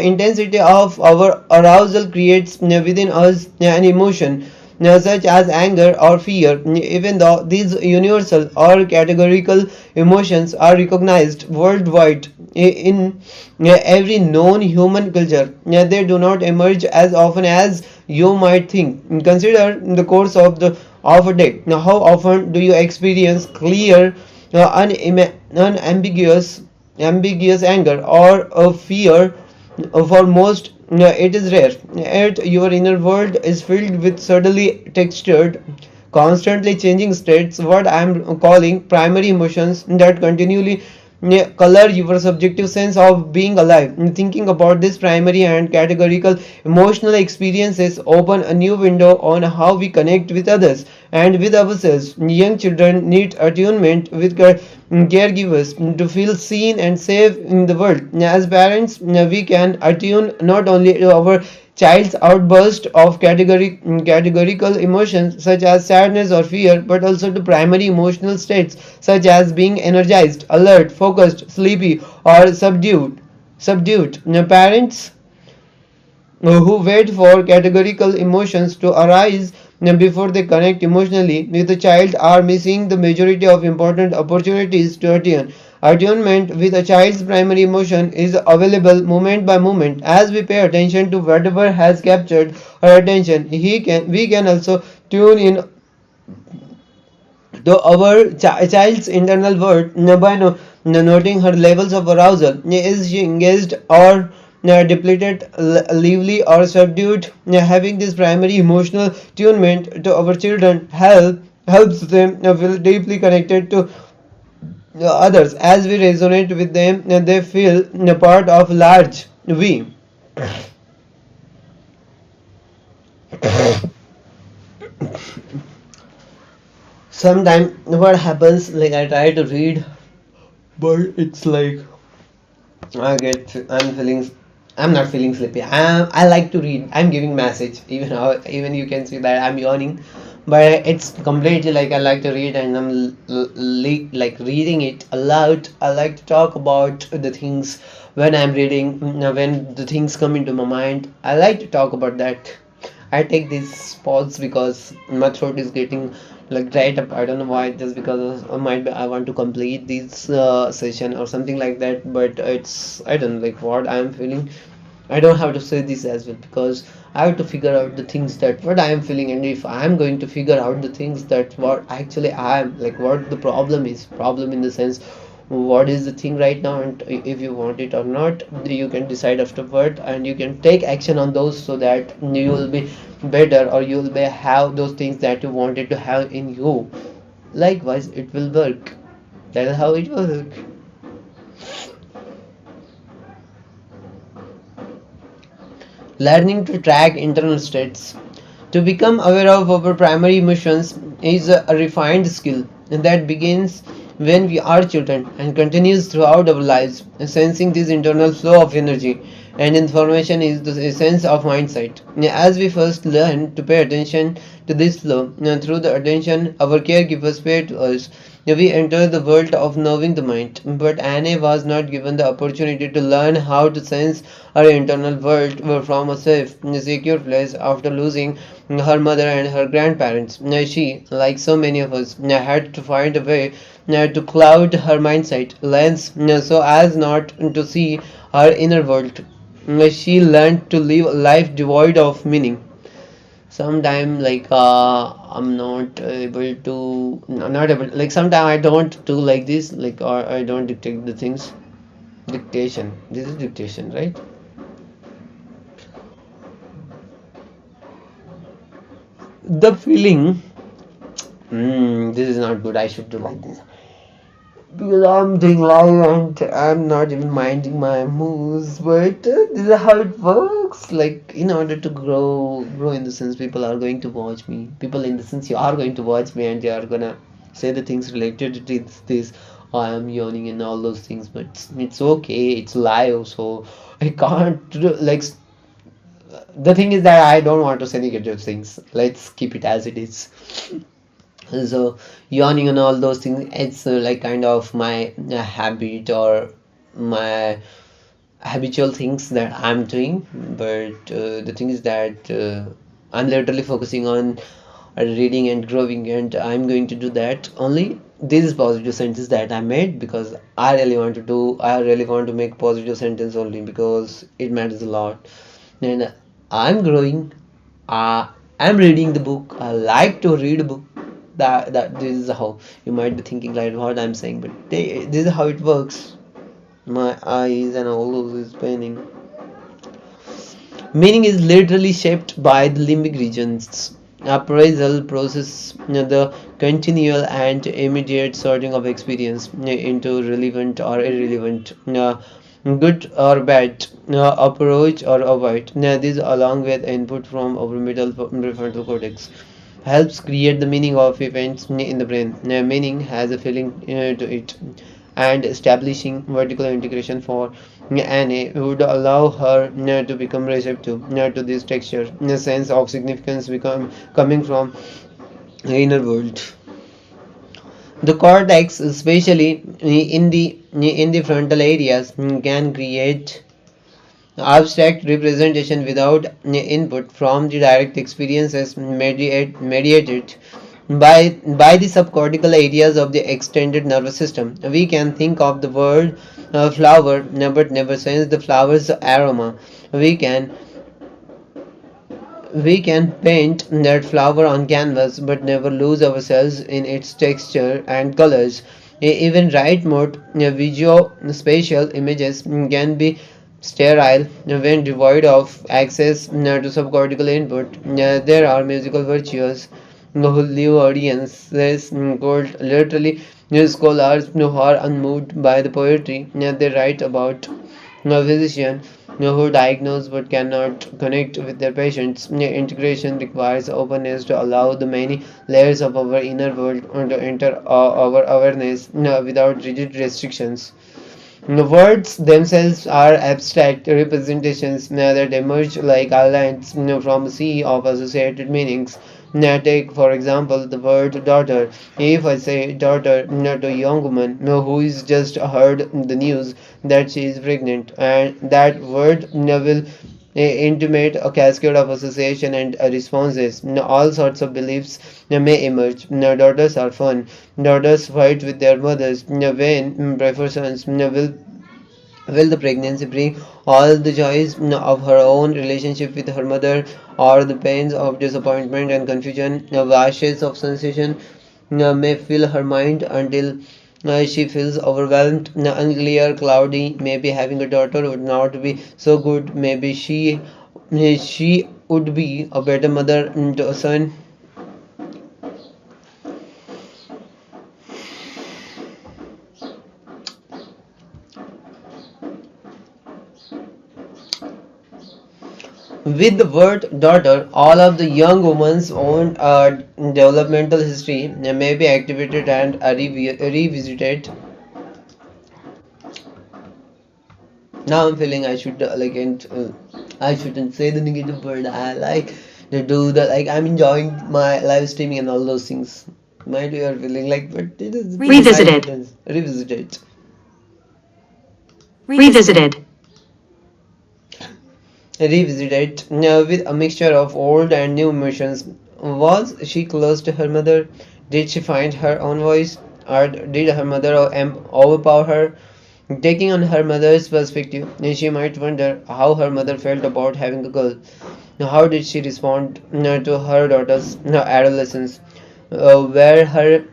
intensity of our arousal creates within us an emotion such as anger or fear. Even though these universal or categorical emotions are recognized worldwide in every known human culture, they do not emerge as often as you might think. Consider the course of a day. Now, how often do you experience clear, unambiguous anger or a fear? For most, it is rare. Yet your inner world is filled with subtly textured, constantly changing states, what I am calling primary emotions, that continually color your subjective sense of being alive. Thinking about this primary and categorical emotional experiences open a new window on how we connect with others and with ourselves. Young children need attunement with caregivers to feel seen and safe in the world. As parents, we can attune not only to our child's outburst of categorical emotions such as sadness or fear, but also to primary emotional states such as being energized, alert, focused, sleepy, or subdued. Now, parents who wait for categorical emotions to arise before they connect emotionally with the child are missing the majority of important opportunities to attune. Attunement with a child's primary emotion is available moment by moment as we pay attention to whatever has captured our attention. We can also tune in to our child's internal world by noting her levels of arousal. Is she engaged or depleted, lively or subdued? Having this primary emotional tunement to our children help helps them feel deeply connected to others. As we resonate with them, they feel a part of large we. Sometimes what happens, like I try to read, but it's like I'm feeling, I'm not feeling sleepy. I like to read. I'm giving message. Even how, even you can see that I'm yawning, but it's completely like I like to read and I'm like reading it aloud. I like to talk about the things when I'm reading. When the things come into my mind, I like to talk about that. I take this pause because my throat is getting like dried up. I don't know why. Just because I might be, I want to complete this session or something like that. But it's, I don't know, like what I am feeling. I don't have to say this as well because I have to figure out the things that what I am feeling, and if I am going to figure out the things that what actually I am, like what the problem is, problem in the sense what is the thing right now, and if you want it or not, you can decide afterward and you can take action on those so that you will be better, or you will be have those things that you wanted to have in you. Likewise it will work. That is how it works. Learning to track internal states. To become aware of our primary emotions is a refined skill that begins when we are children and continues throughout our lives. Sensing this internal flow of energy and information is the essence of mindsight. As we first learn to pay attention to this flow, through the attention our caregivers pay to us, we enter the world of knowing the mind. But Anne was not given the opportunity to learn how to sense her internal world from a safe, secure place after losing her mother and her grandparents. She, like so many of us, had to find a way to cloud her mindset lens so as not to see her inner world. She learned to live a life devoid of meaning. Sometimes like I'm not able to, not able, like sometimes I don't do like this, like, or I don't dictate the things. Dictation, this is dictation, right? The feeling, this is not good, I should do like this because I'm doing live and I'm not even minding my moves. But this is how it works. Like in order to grow in the sense, people are going to watch me. People in the sense, you are going to watch me, and you are gonna say the things related to this. I am yawning and all those things, but it's okay. It's live, so I can't like. The thing is that I don't want to say negative things. Let's keep it as it is. So yawning and all those things, it's like kind of my habit or my habitual things that I'm doing. But the thing is that I'm literally focusing on reading and growing, and I'm going to do that only. This is positive sentence that I made because I really want to make positive sentence only because it matters a lot. And I'm growing. uh, I'm reading the book. I like to read a book. That this is how you might be thinking like what I'm saying, but this is how it works. My eyes and all those is paining. Meaning is literally shaped by the limbic regions appraisal process, the continual and immediate sorting of experience into relevant or irrelevant, good or bad, approach or avoid. This along with input from our middle prefrontal cortex helps create the meaning of events in the brain. Meaning has a feeling to it, and establishing vertical integration for Anne would allow her to become receptive to this texture, a sense of significance become coming from the inner world. The cortex, especially in the frontal areas, can create abstract representation without input from the direct experiences mediated by the subcortical areas of the extended nervous system. We can think of the word flower, but never sense the flower's aroma. We can we can paint that flower on canvas but never lose ourselves in its texture and colors. Even right mode visual spatial images can be sterile when devoid of access to subcortical input. There are musical virtues who live audiences could literally scholars who are unmoved by the poetry they write about a physician who diagnose but cannot connect with their patients. Integration requires openness to allow the many layers of our inner world to enter our awareness without rigid restrictions. The words themselves are abstract representations that emerge like outlines from a sea of associated meanings. Take, for example, the word daughter. If I say daughter to a young woman who is just heard the news that she is pregnant, and that word will intimate a cascade of association and responses. All sorts of beliefs may emerge. Daughters are fun. Daughters fight with their mothers. When prefer sons will the pregnancy bring all the joys of her own relationship with her mother, or the pains of disappointment and confusion, washes of sensation may fill her mind until she feels overwhelmed, unclear, cloudy. Maybe having a daughter would not be so good. Maybe she would be a better mother to a son. With the word daughter, all of the young woman's own developmental history may be activated and revisited. Now I'm feeling I should I shouldn't say the negative word. I like to do the like I'm enjoying my live streaming and all those things. Might you are feeling like, but it is feeling I Revisited. shouldn't revisit it. Revisited. Revisit it with a mixture of old and new emotions. Was she close to her mother? Did she find her own voice? Or did her mother overpower her? Taking on her mother's perspective, she might wonder how her mother felt about having a girl. How did she respond to her daughter's adolescence? Were her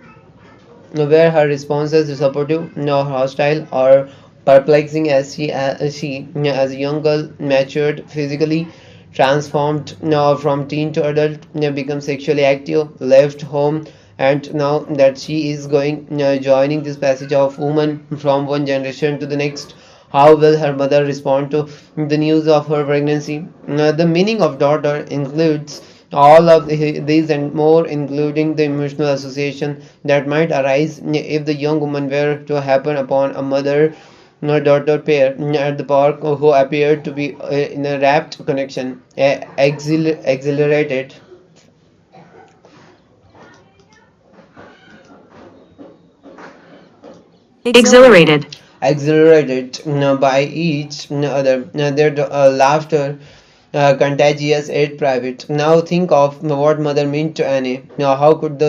responses supportive, no hostile, or perplexing as she as a young girl matured physically, transformed now from teen to adult, become sexually active, left home, and now that she is going joining this passage of woman from one generation to the next. How will her mother respond to the news of her pregnancy? The meaning of daughter includes all of these and more, including the emotional association that might arise if the young woman were to happen upon a mother daughter pair at the park who appeared to be in a rapt connection, exhilarated. Exhilarated. Exhilarated by each other, their laughter contagious yet private. Now think of what mother meant to Annie. Now how could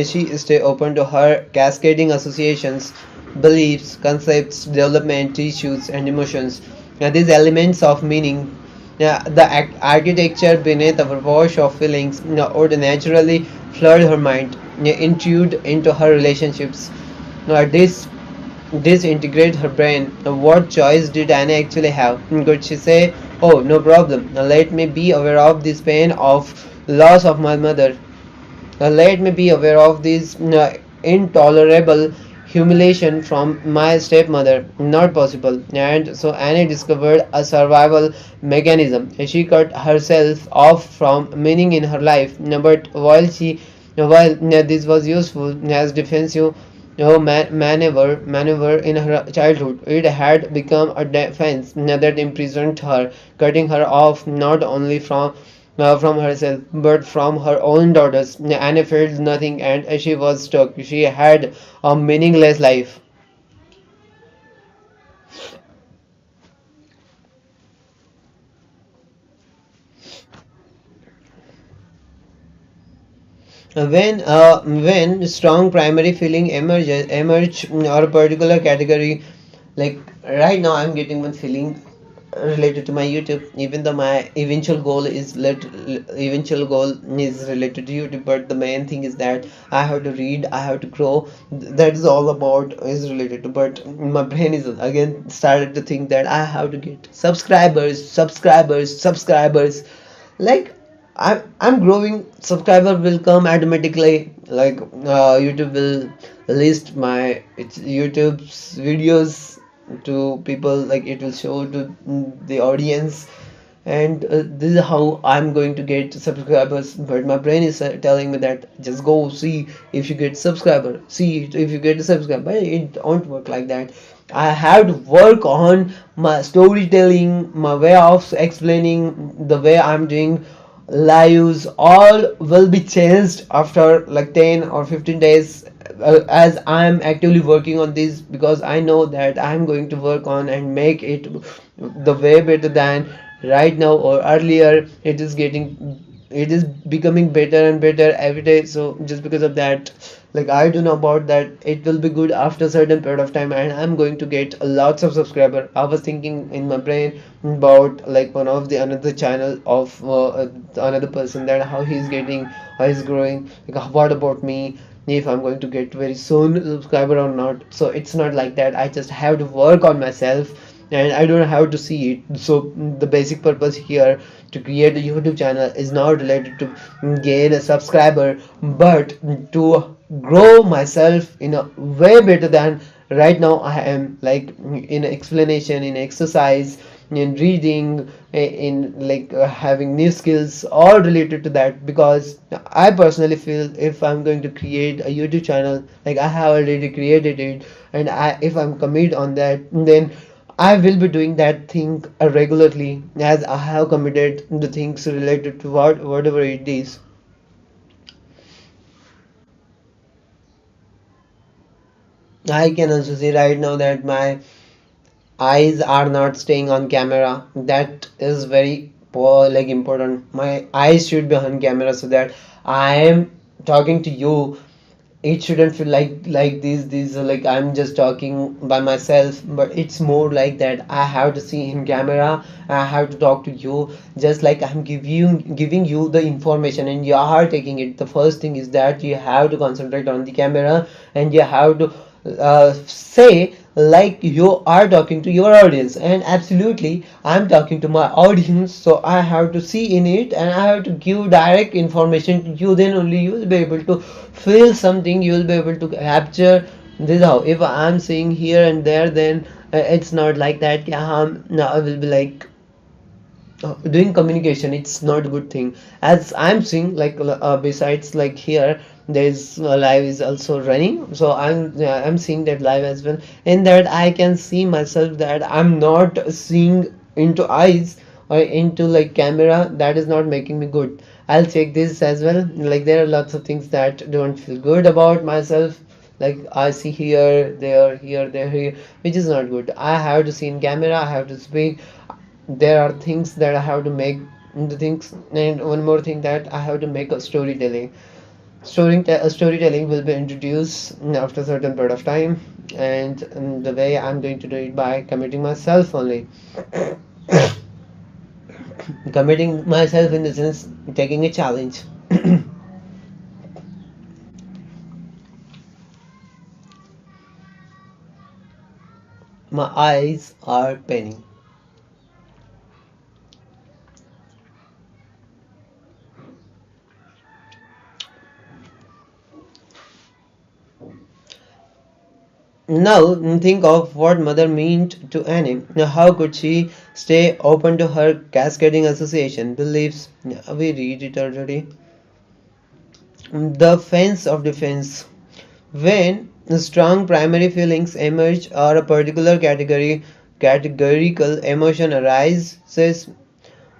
she stay open to her cascading associations, beliefs, concepts, development, issues, and emotions? Now, these elements of meaning, the architecture beneath our wash of feelings, would naturally flood her mind, intrude into her relationships. Disintegrate her brain. What choice did Anna actually have? Could she say, "Oh, no problem. Let me be aware of this pain of loss of my mother. Let me be aware of this intolerable humiliation from my stepmother." Not possible. And so Annie discovered a survival mechanism. She cut herself off from meaning in her life. But while this was useful as defensive maneuver in her childhood, it had become a defense that imprisoned her, cutting her off not only from herself but from her own daughters. Anne felt nothing and she was stuck. She had a meaningless life. When strong primary feeling emerge or a particular category, like right now I'm getting one feeling related to my YouTube, even though my eventual goal is related to YouTube, but the main thing is that I have to read, I have to grow. That is all about is related to, but my brain is again started to think that I have to get subscribers, like I'm growing. Subscriber will come automatically. Like YouTube will list my it's YouTube's videos to people. Like it will show to the audience, and this is how I'm going to get subscribers. But my brain is telling me that just go see if you get subscriber. See if you get a subscriber. But it don't work like that. I have to work on my storytelling, my way of explaining, the way I'm doing lives all will be changed after like 10 or 15 days, as I'm actively working on this, because I know that I'm going to work on and make it the way better than right now or earlier. It is becoming better and better every day. So just because of that, like I do know about that it will be good after a certain period of time, and I'm going to get lots of subscriber. I was thinking in my brain about like one of the another channel of another person, that how he's getting, how he's growing, like what about me, if I'm going to get very soon subscriber or not. So it's not like that. I just have to work on myself, and I don't have to see it. So the basic purpose here to create a YouTube channel is not related to gain a subscriber, but to grow myself in a way better than right now I am, like in explanation, in exercise, in reading, in like having new skills all related to that. Because I personally feel if I'm going to create a YouTube channel, like I have already created it, and if I'm commit on that, then I will be doing that thing regularly, as I have committed the things related to whatever it is. I can also see right now that my eyes are not staying on camera. That is very poor, like important. My eyes should be on camera so that I am talking to you. It shouldn't feel like these are like I'm just talking by myself, but it's more like that I have to see in camera. I have to talk to you, just like I'm giving you the information and you are taking it. The first thing is that you have to concentrate on the camera, and you have to say like you are talking to your audience. And absolutely I'm talking to my audience, so I have to see in it, and I have to give direct information to you. Then only you will be able to feel something, you will be able to capture. This is how, if I'm saying here and there, then it's not like that. Yeah, no, I will be like doing communication. It's not a good thing. As I'm seeing, like besides like here, there's live is also running, so I'm seeing that live as well. In that I can see myself that I'm not seeing into eyes or into like camera. That is not making me good. I'll check this as well. Like there are lots of things that don't feel good about myself, like I see here there here, which is not good. I have to see in camera, I have to speak. There are things that I have to make the things. And one more thing, that I have to make a storytelling. Storytelling will be introduced after a certain period of time, and the way I'm going to do it by committing myself only. Committing myself in the sense taking a challenge. My eyes are paining. Now think of what mother meant to Annie. Now, how could she stay open to her cascading association beliefs? We read it already. The fence of defense. When strong primary feelings emerge or a particular categorical emotion arises,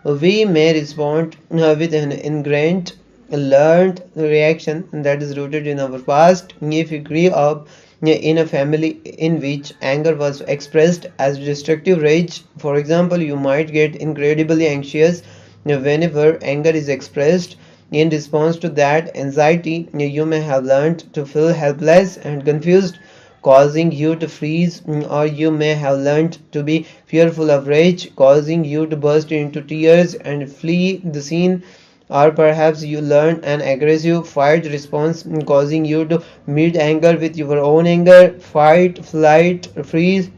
we may respond with an ingrained, learned reaction that is rooted in our past. If you grew up in a family in which anger was expressed as destructive rage, for example, you might get incredibly anxious whenever anger is expressed. In response to that anxiety, you may have learned to feel helpless and confused, causing you to freeze, or you may have learned to be fearful of rage, causing you to burst into tears and flee the scene. Or perhaps you learn an aggressive fight response, causing you to meet anger with your own anger, fight, flight, freeze.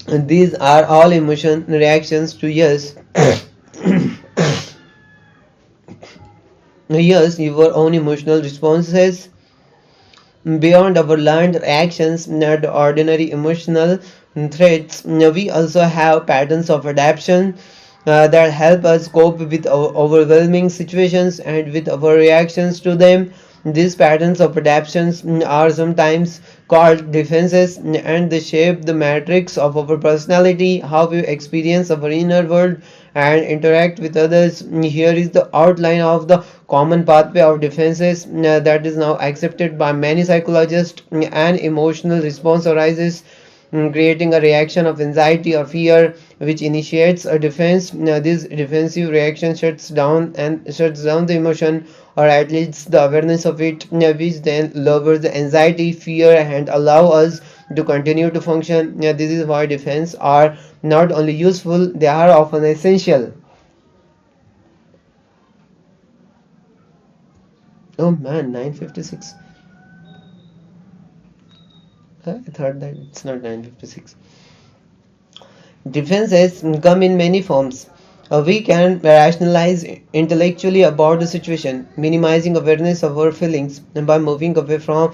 These are all emotion reactions to yes. Yes, your own emotional responses beyond our learned reactions, not ordinary emotional threats. We also have patterns of adaptation that help us cope with our overwhelming situations and with our reactions to them. These patterns of adaptations are sometimes called defenses, and they shape the matrix of our personality, how we experience our inner world and interact with others. Here is the outline of the common pathway of defenses that is now accepted by many psychologists. An emotional response arises, creating a reaction of anxiety or fear which initiates a defense. This defensive reaction shuts down the emotion, or at least the awareness of it, which then lowers the anxiety, fear, and allow us to continue to function. This is why defense are not only useful, they are often essential. Oh man, 9:56. I thought that it's not 9:56. Defenses come in many forms. We can rationalize intellectually about the situation, minimizing awareness of our feelings by moving away from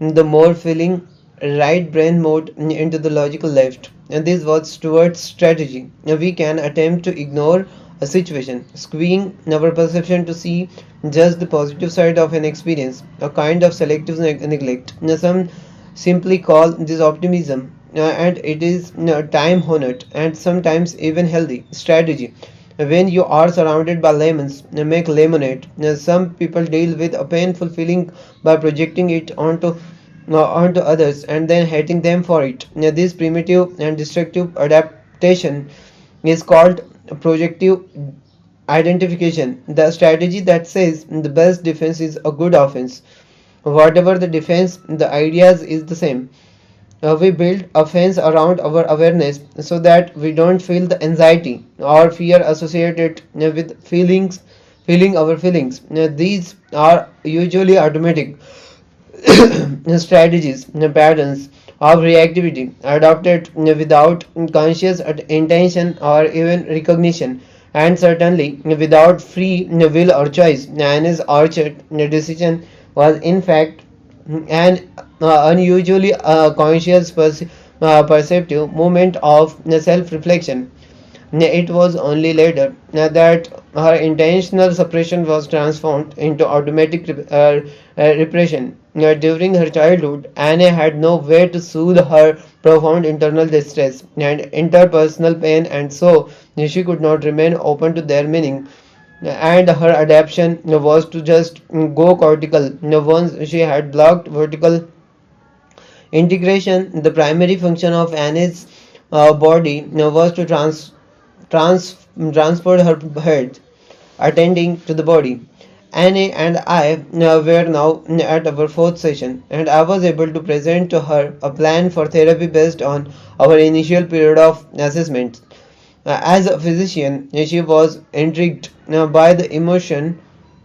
the more feeling right brain mode into the logical left. And this was towards strategy. We can attempt to ignore a situation, skewing our perception to see just the positive side of an experience, a kind of selective neglect. Some simply call this optimism, and it is time honored and sometimes even healthy strategy. When you are surrounded by lemons, make lemonade. Some people deal with a painful feeling by projecting it onto others and then hating them for it. This primitive and destructive adaptation is called projective identification, the strategy that says the best defense is a good offense. Whatever the defense, the ideas is the same. We build a fence around our awareness so that we don't feel the anxiety or fear associated with feeling our feelings. These are usually automatic strategies, patterns of reactivity adopted without conscious intention or even recognition, and certainly without free will or choice. Anne's orchard decision was in fact an unusually conscious perceptive moment of self-reflection. It was only later that her intentional suppression was transformed into automatic repression. During her childhood, Anne had no way to soothe her profound internal distress and interpersonal pain, and so she could not remain open to their meaning. And her adaptation was to just go cortical. Once she had blocked vertical integration, the primary function of Anne's body was to trans- transport her head, attending to the body. Annie and I were now at our fourth session, and I was able to present to her a plan for therapy based on our initial period of assessment. As a physician, she was intrigued by the notion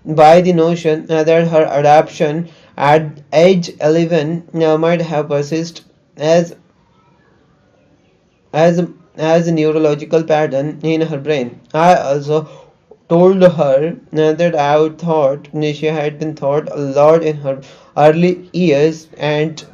that her adoption at age 11 might have persisted as as as a neurological pattern in her brain. I also told her that I thought she had been taught a lot in her early years, and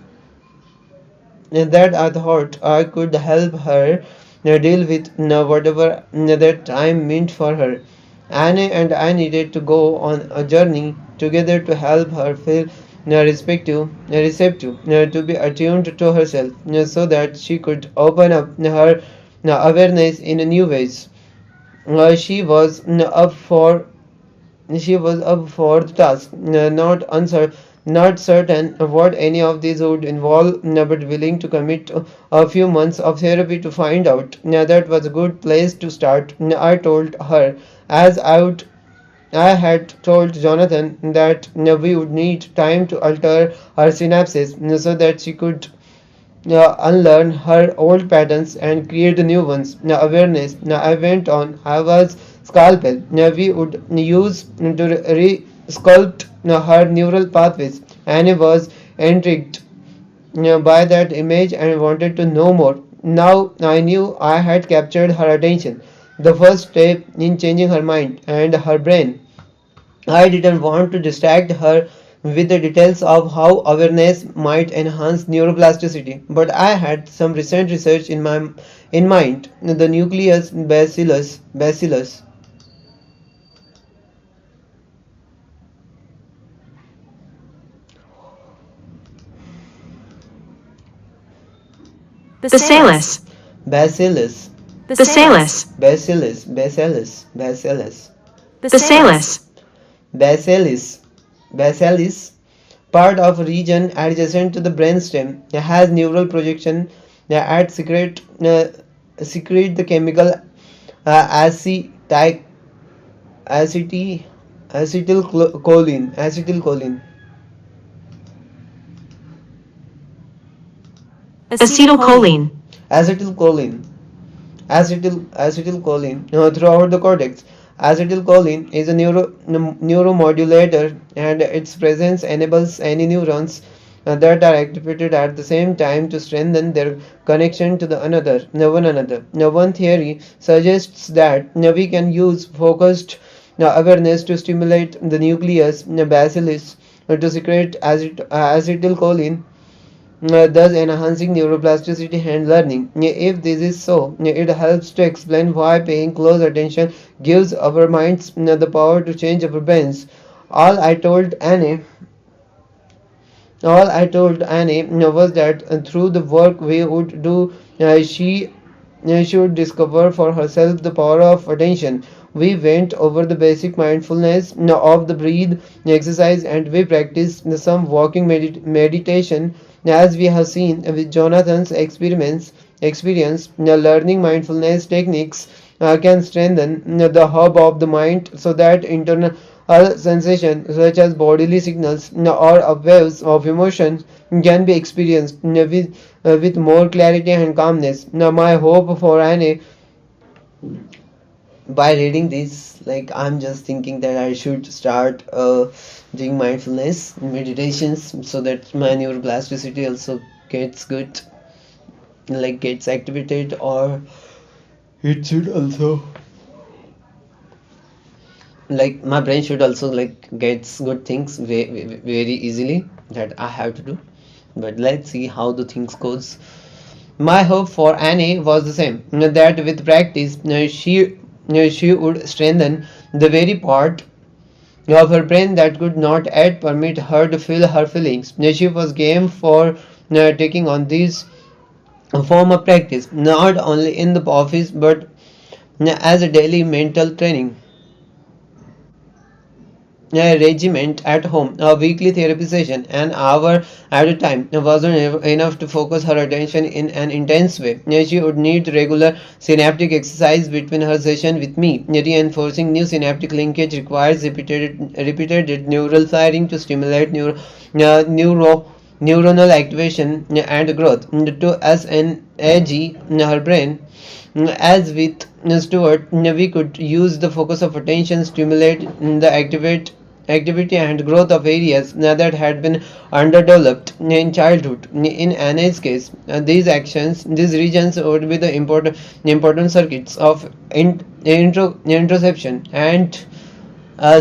that I thought I could help her deal with whatever that time meant for her. Anne and I needed to go on a journey together to help her feel receptive, to be attuned to herself, so that she could open up her awareness in new ways. She was up for the task, not certain what any of these would involve, but willing to commit a few months of therapy to find out. That was a good place to start, I told her, as I had told Jonathan that we would need time to alter her synapses so that she could unlearn her old patterns and create new ones. Awareness. I went on. I was scalpel. We would use to re-sculpt her neural pathways. Annie was intrigued by that image and wanted to know more. Now I knew I had captured her attention. The first step in changing her mind and her brain. I didn't want to distract her with the details of how awareness might enhance neuroplasticity, but I had some recent research in mind. The nucleus bacillus. Bacillus. Bacillus. Bacillus. Bacillus. Bacillus. Bacillus. Bacillus, part of a region adjacent to the brainstem, has neural projection secrete the chemical acetyl acety acetylcholine. Acetylcholine. Acetylcholine. Acetylcholine throughout the cortex. Acetylcholine is a neuromodulator, and its presence enables any neurons that are activated at the same time to strengthen their connection to one another. Now, one theory suggests that we can use focused awareness to stimulate the nucleus bacillus to secrete acetylcholine, thus enhancing neuroplasticity and learning. If this is so, it helps to explain why paying close attention gives our minds the power to change our brains. All I told Anne all I told Annie was that through the work we would do, she should discover for herself the power of attention. We went over the basic mindfulness of the breathe exercise, and we practiced some walking meditation. As we have seen with Jonathan's experience, learning mindfulness techniques can strengthen the hub of the mind so that internal sensations such as bodily signals or waves of emotion can be experienced with more clarity and calmness. Now, my hope for Annie by reading this, like I'm just thinking that I should start doing mindfulness meditations so that my neuroplasticity also gets good, like gets activated, or it should also, like my brain should also like gets good things very easily that I have to do. But let's see how the things goes. My hope for Annie was the same, that with practice she would strengthen the very part of her brain that could not yet permit her to feel her feelings. She was game for taking on this form of practice, not only in the office but as a daily mental training regiment at home. A weekly therapy session, an hour at a time, wasn't enough to focus her attention in an intense way. She would need regular synaptic exercise between her session with me. Reinforcing new synaptic linkage requires repeated neural firing to stimulate neuronal activation and growth. To SNAG, her brain, as with Stewart, we could use the focus of attention stimulate the activity and growth of areas that had been underdeveloped in childhood. In Anna's case, these regions would be the important circuits of introception and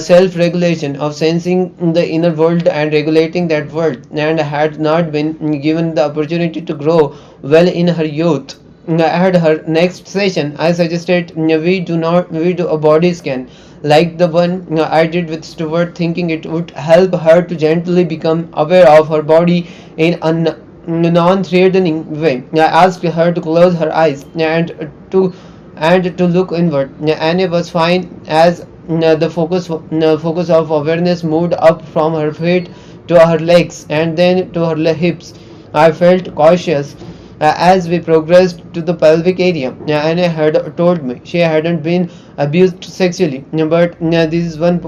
self-regulation, of sensing the inner world and regulating that world, and had not been given the opportunity to grow well in her youth. At her next session, I suggested we do a body scan like the one I did with Stuart, thinking it would help her to gently become aware of her body in a non-threatening way. I asked her to close her eyes and to look inward. Anne was fine as the focus of awareness moved up from her feet to her legs and then to her hips. I felt cautious as we progressed to the pelvic area. Anne had told me she hadn't been abused sexually, but this is one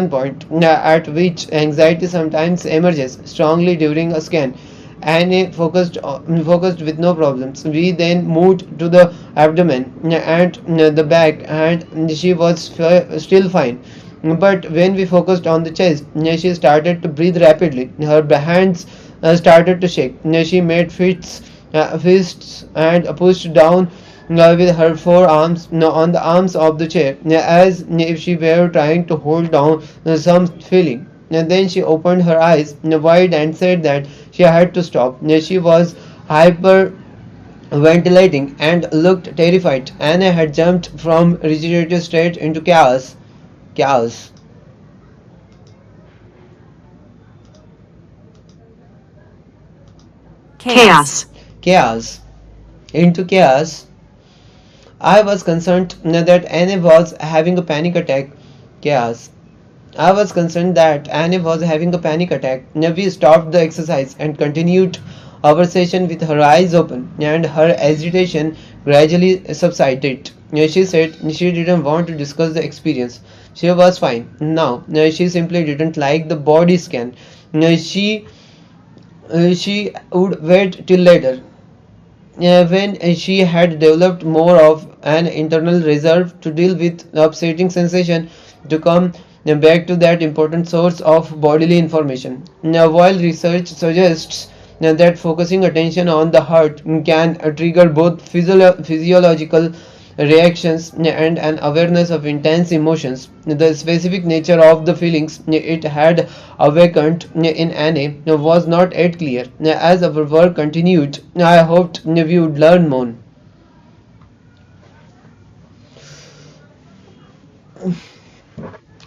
point at which anxiety sometimes emerges strongly during a scan. Anne focused with no problems. We then moved to the abdomen and the back, and she was still fine. But when we focused on the chest, she started to breathe rapidly. Her hands started to shake. She made fists and pushed down with her forearms on the arms of the chair, as if she were trying to hold down some feeling. And then she opened her eyes wide and said that she had to stop. She was hyper ventilating and looked terrified. Anna had jumped from rigidity straight into chaos. Chaos. chaos, Chaos. Into chaos. I was concerned that Anne was having a panic attack. Chaos. I was concerned that Anne was having a panic attack. We stopped the exercise and continued our session with her eyes open, and her agitation gradually subsided. She said she didn't want to discuss the experience. She was fine. Now, she simply didn't like the body scan. She would wait till later, when she had developed more of an internal reserve to deal with the upsetting sensation, to come back to that important source of bodily information. Now, while research suggests that focusing attention on the heart can trigger both physiological reactions and an awareness of intense emotions, the specific nature of the feelings it had awakened in Anne was not yet clear. As our work continued, I hoped we would learn more.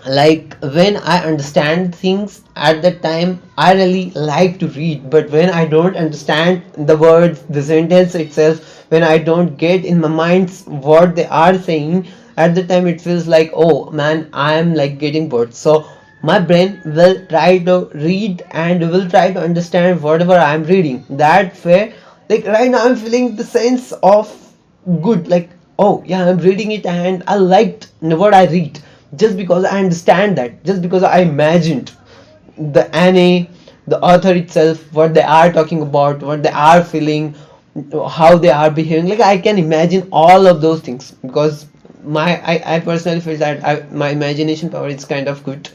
Like when I understand things at that time, I really like to read, but when I don't understand the words, the sentence itself, when I don't get in my mind what they are saying, at the time it feels like, oh man, I am like getting bored. So my brain will try to read and will try to understand whatever I am reading. That way, like right now I'm feeling the sense of good, like, oh yeah, I'm reading it and I liked what I read, just because I understand that, just because I imagined the Annie, the author itself, what they are talking about, what they are feeling, how they are behaving. Like I can imagine all of those things because I personally feel that my imagination power is kind of good.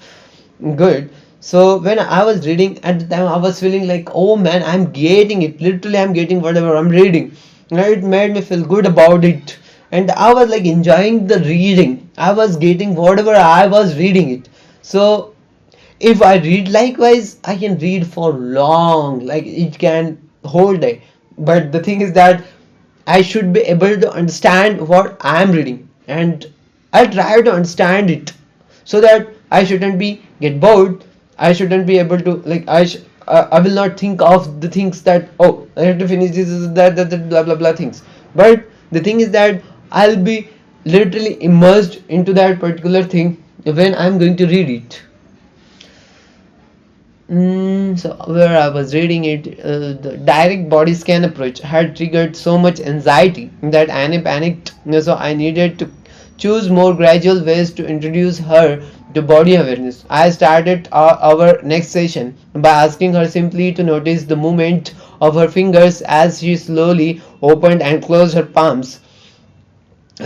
So when I was reading at the time, I was feeling like, oh man, I'm getting it. Literally, I'm getting whatever I'm reading. And it made me feel good about it. And I was like enjoying the reading. I was getting whatever I was reading it. So if I read likewise, I can read for long. Like it can whole day. But the thing is that I should be able to understand what I am reading, and I try to understand it so that I shouldn't be get bored. I shouldn't be able to like I will not think of the things that, oh, I have to finish this, that blah blah blah things. But the thing is that I'll be literally immersed into that particular thing when I'm going to read it. So where I was reading it, the direct body scan approach had triggered so much anxiety that Annie panicked. So I needed to choose more gradual ways to introduce her to body awareness. I started our next session by asking her simply to notice the movement of her fingers as she slowly opened and closed her palms.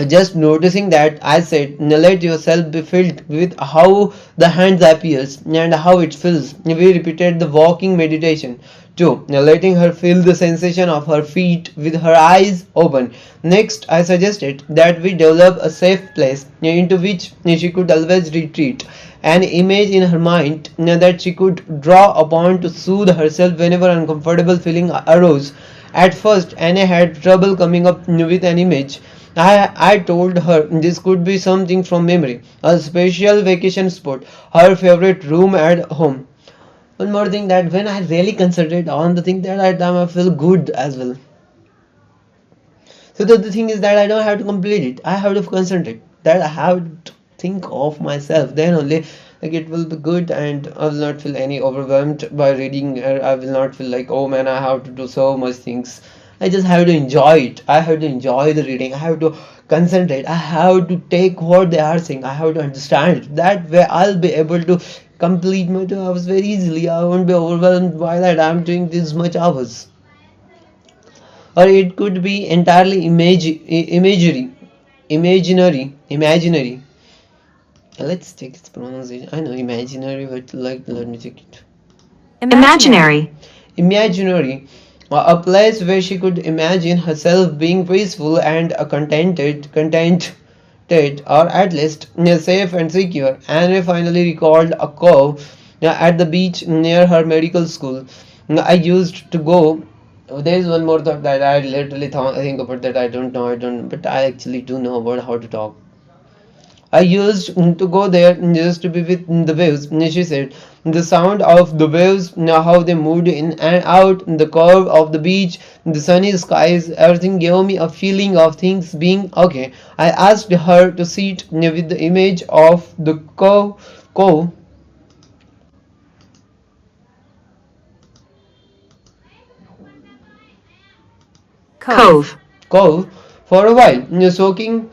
Just noticing that, I said, let yourself be filled with how the hands appears and how it feels. We repeated the walking meditation too, letting her feel the sensation of her feet with her eyes open. Next, I suggested that we develop a safe place into which she could always retreat, an image in her mind that she could draw upon to soothe herself whenever uncomfortable feeling arose. At first, Anne had trouble coming up with an image. I told her this could be something from memory, a special vacation spot, her favorite room at home. One more thing, that when I really concentrate on the thing, that at time I feel good as well. So the thing is that I don't have to complete it. I have to concentrate. That I have to think of myself. Then only like it will be good, and I will not feel any overwhelmed by reading. I will not feel like, oh man, I have to do so much things. I just have to enjoy it. I have to enjoy the reading. I have to concentrate. I have to take what they are saying. I have to understand it. That way I'll be able to complete my 2 hours very easily. I won't be overwhelmed by that I'm doing this much hours. Or it could be entirely imaginary. Let's take its pronunciation. I know imaginary, but like let me check it. imaginary, Imaginary. a place where she could imagine herself being peaceful and contented, or at least safe and secure. Anne finally recalled a cove at the beach near her medical school. I used to go. There is one more thought that I literally think about that I don't know. I don't, but I actually do know about how to talk. I used to go there just to be with the waves, she said. The sound of the waves, how they moved in and out, the curve of the beach, the sunny skies, everything gave me a feeling of things being okay. I asked her to sit with the image of the cove, Cove. cove for a while, soaking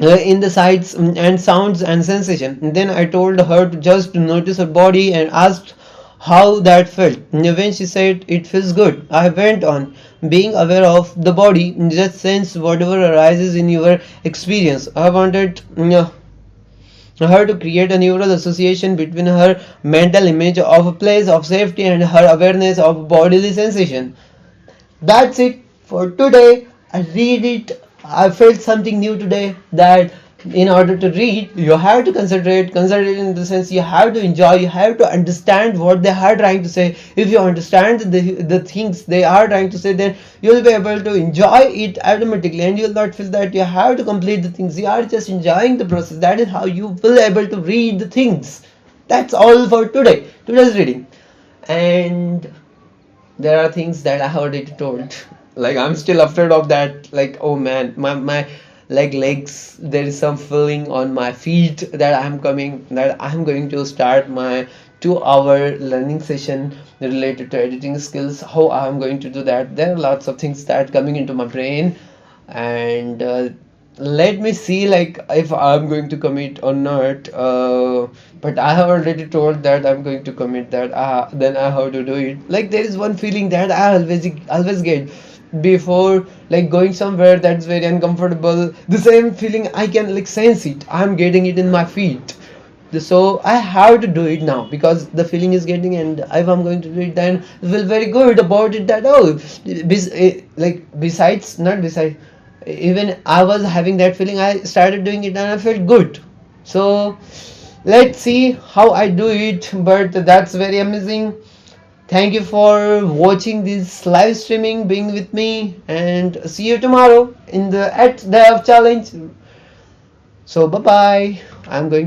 in the sights and sounds and sensation. Then I told her to just notice her body and asked how that felt. When she said it feels good, I went on. Being aware of the body, just sense whatever arises in your experience. I wanted her to create a neural association between her mental image of a place of safety and her awareness of bodily sensation. That's it for today. I read it. I felt something new today, that in order to read, you have to concentrate in the sense you have to enjoy, you have to understand what they are trying to say. If you understand the things they are trying to say, then you'll be able to enjoy it automatically, and you'll not feel that you have to complete the things. You are just enjoying the process. That is how you will able to read the things. That's all for today's reading. And there are things that I already told. Like I'm still afraid of that. Like, oh man, my like legs. There is some feeling on my feet that I'm going to start my 2 hour learning session related to editing skills. How I'm going to do that? There are lots of things that coming into my brain, and let me see like if I'm going to commit or not. But I have already told that I'm going to commit that. Then I have to do it. Like there is one feeling that I always get before like going somewhere that's very uncomfortable. The same feeling I can like sense it. I'm getting it in my feet. So I have to do it now because the feeling is getting, and if I'm going to do it, then I feel very good about it. That like besides not besides, even I was having that feeling. I started doing it and I felt good. So let's see how I do it. But that's very amazing. Thank you for watching this live streaming, being with me, and see you tomorrow in the at Day of Challenge. So bye bye. I'm going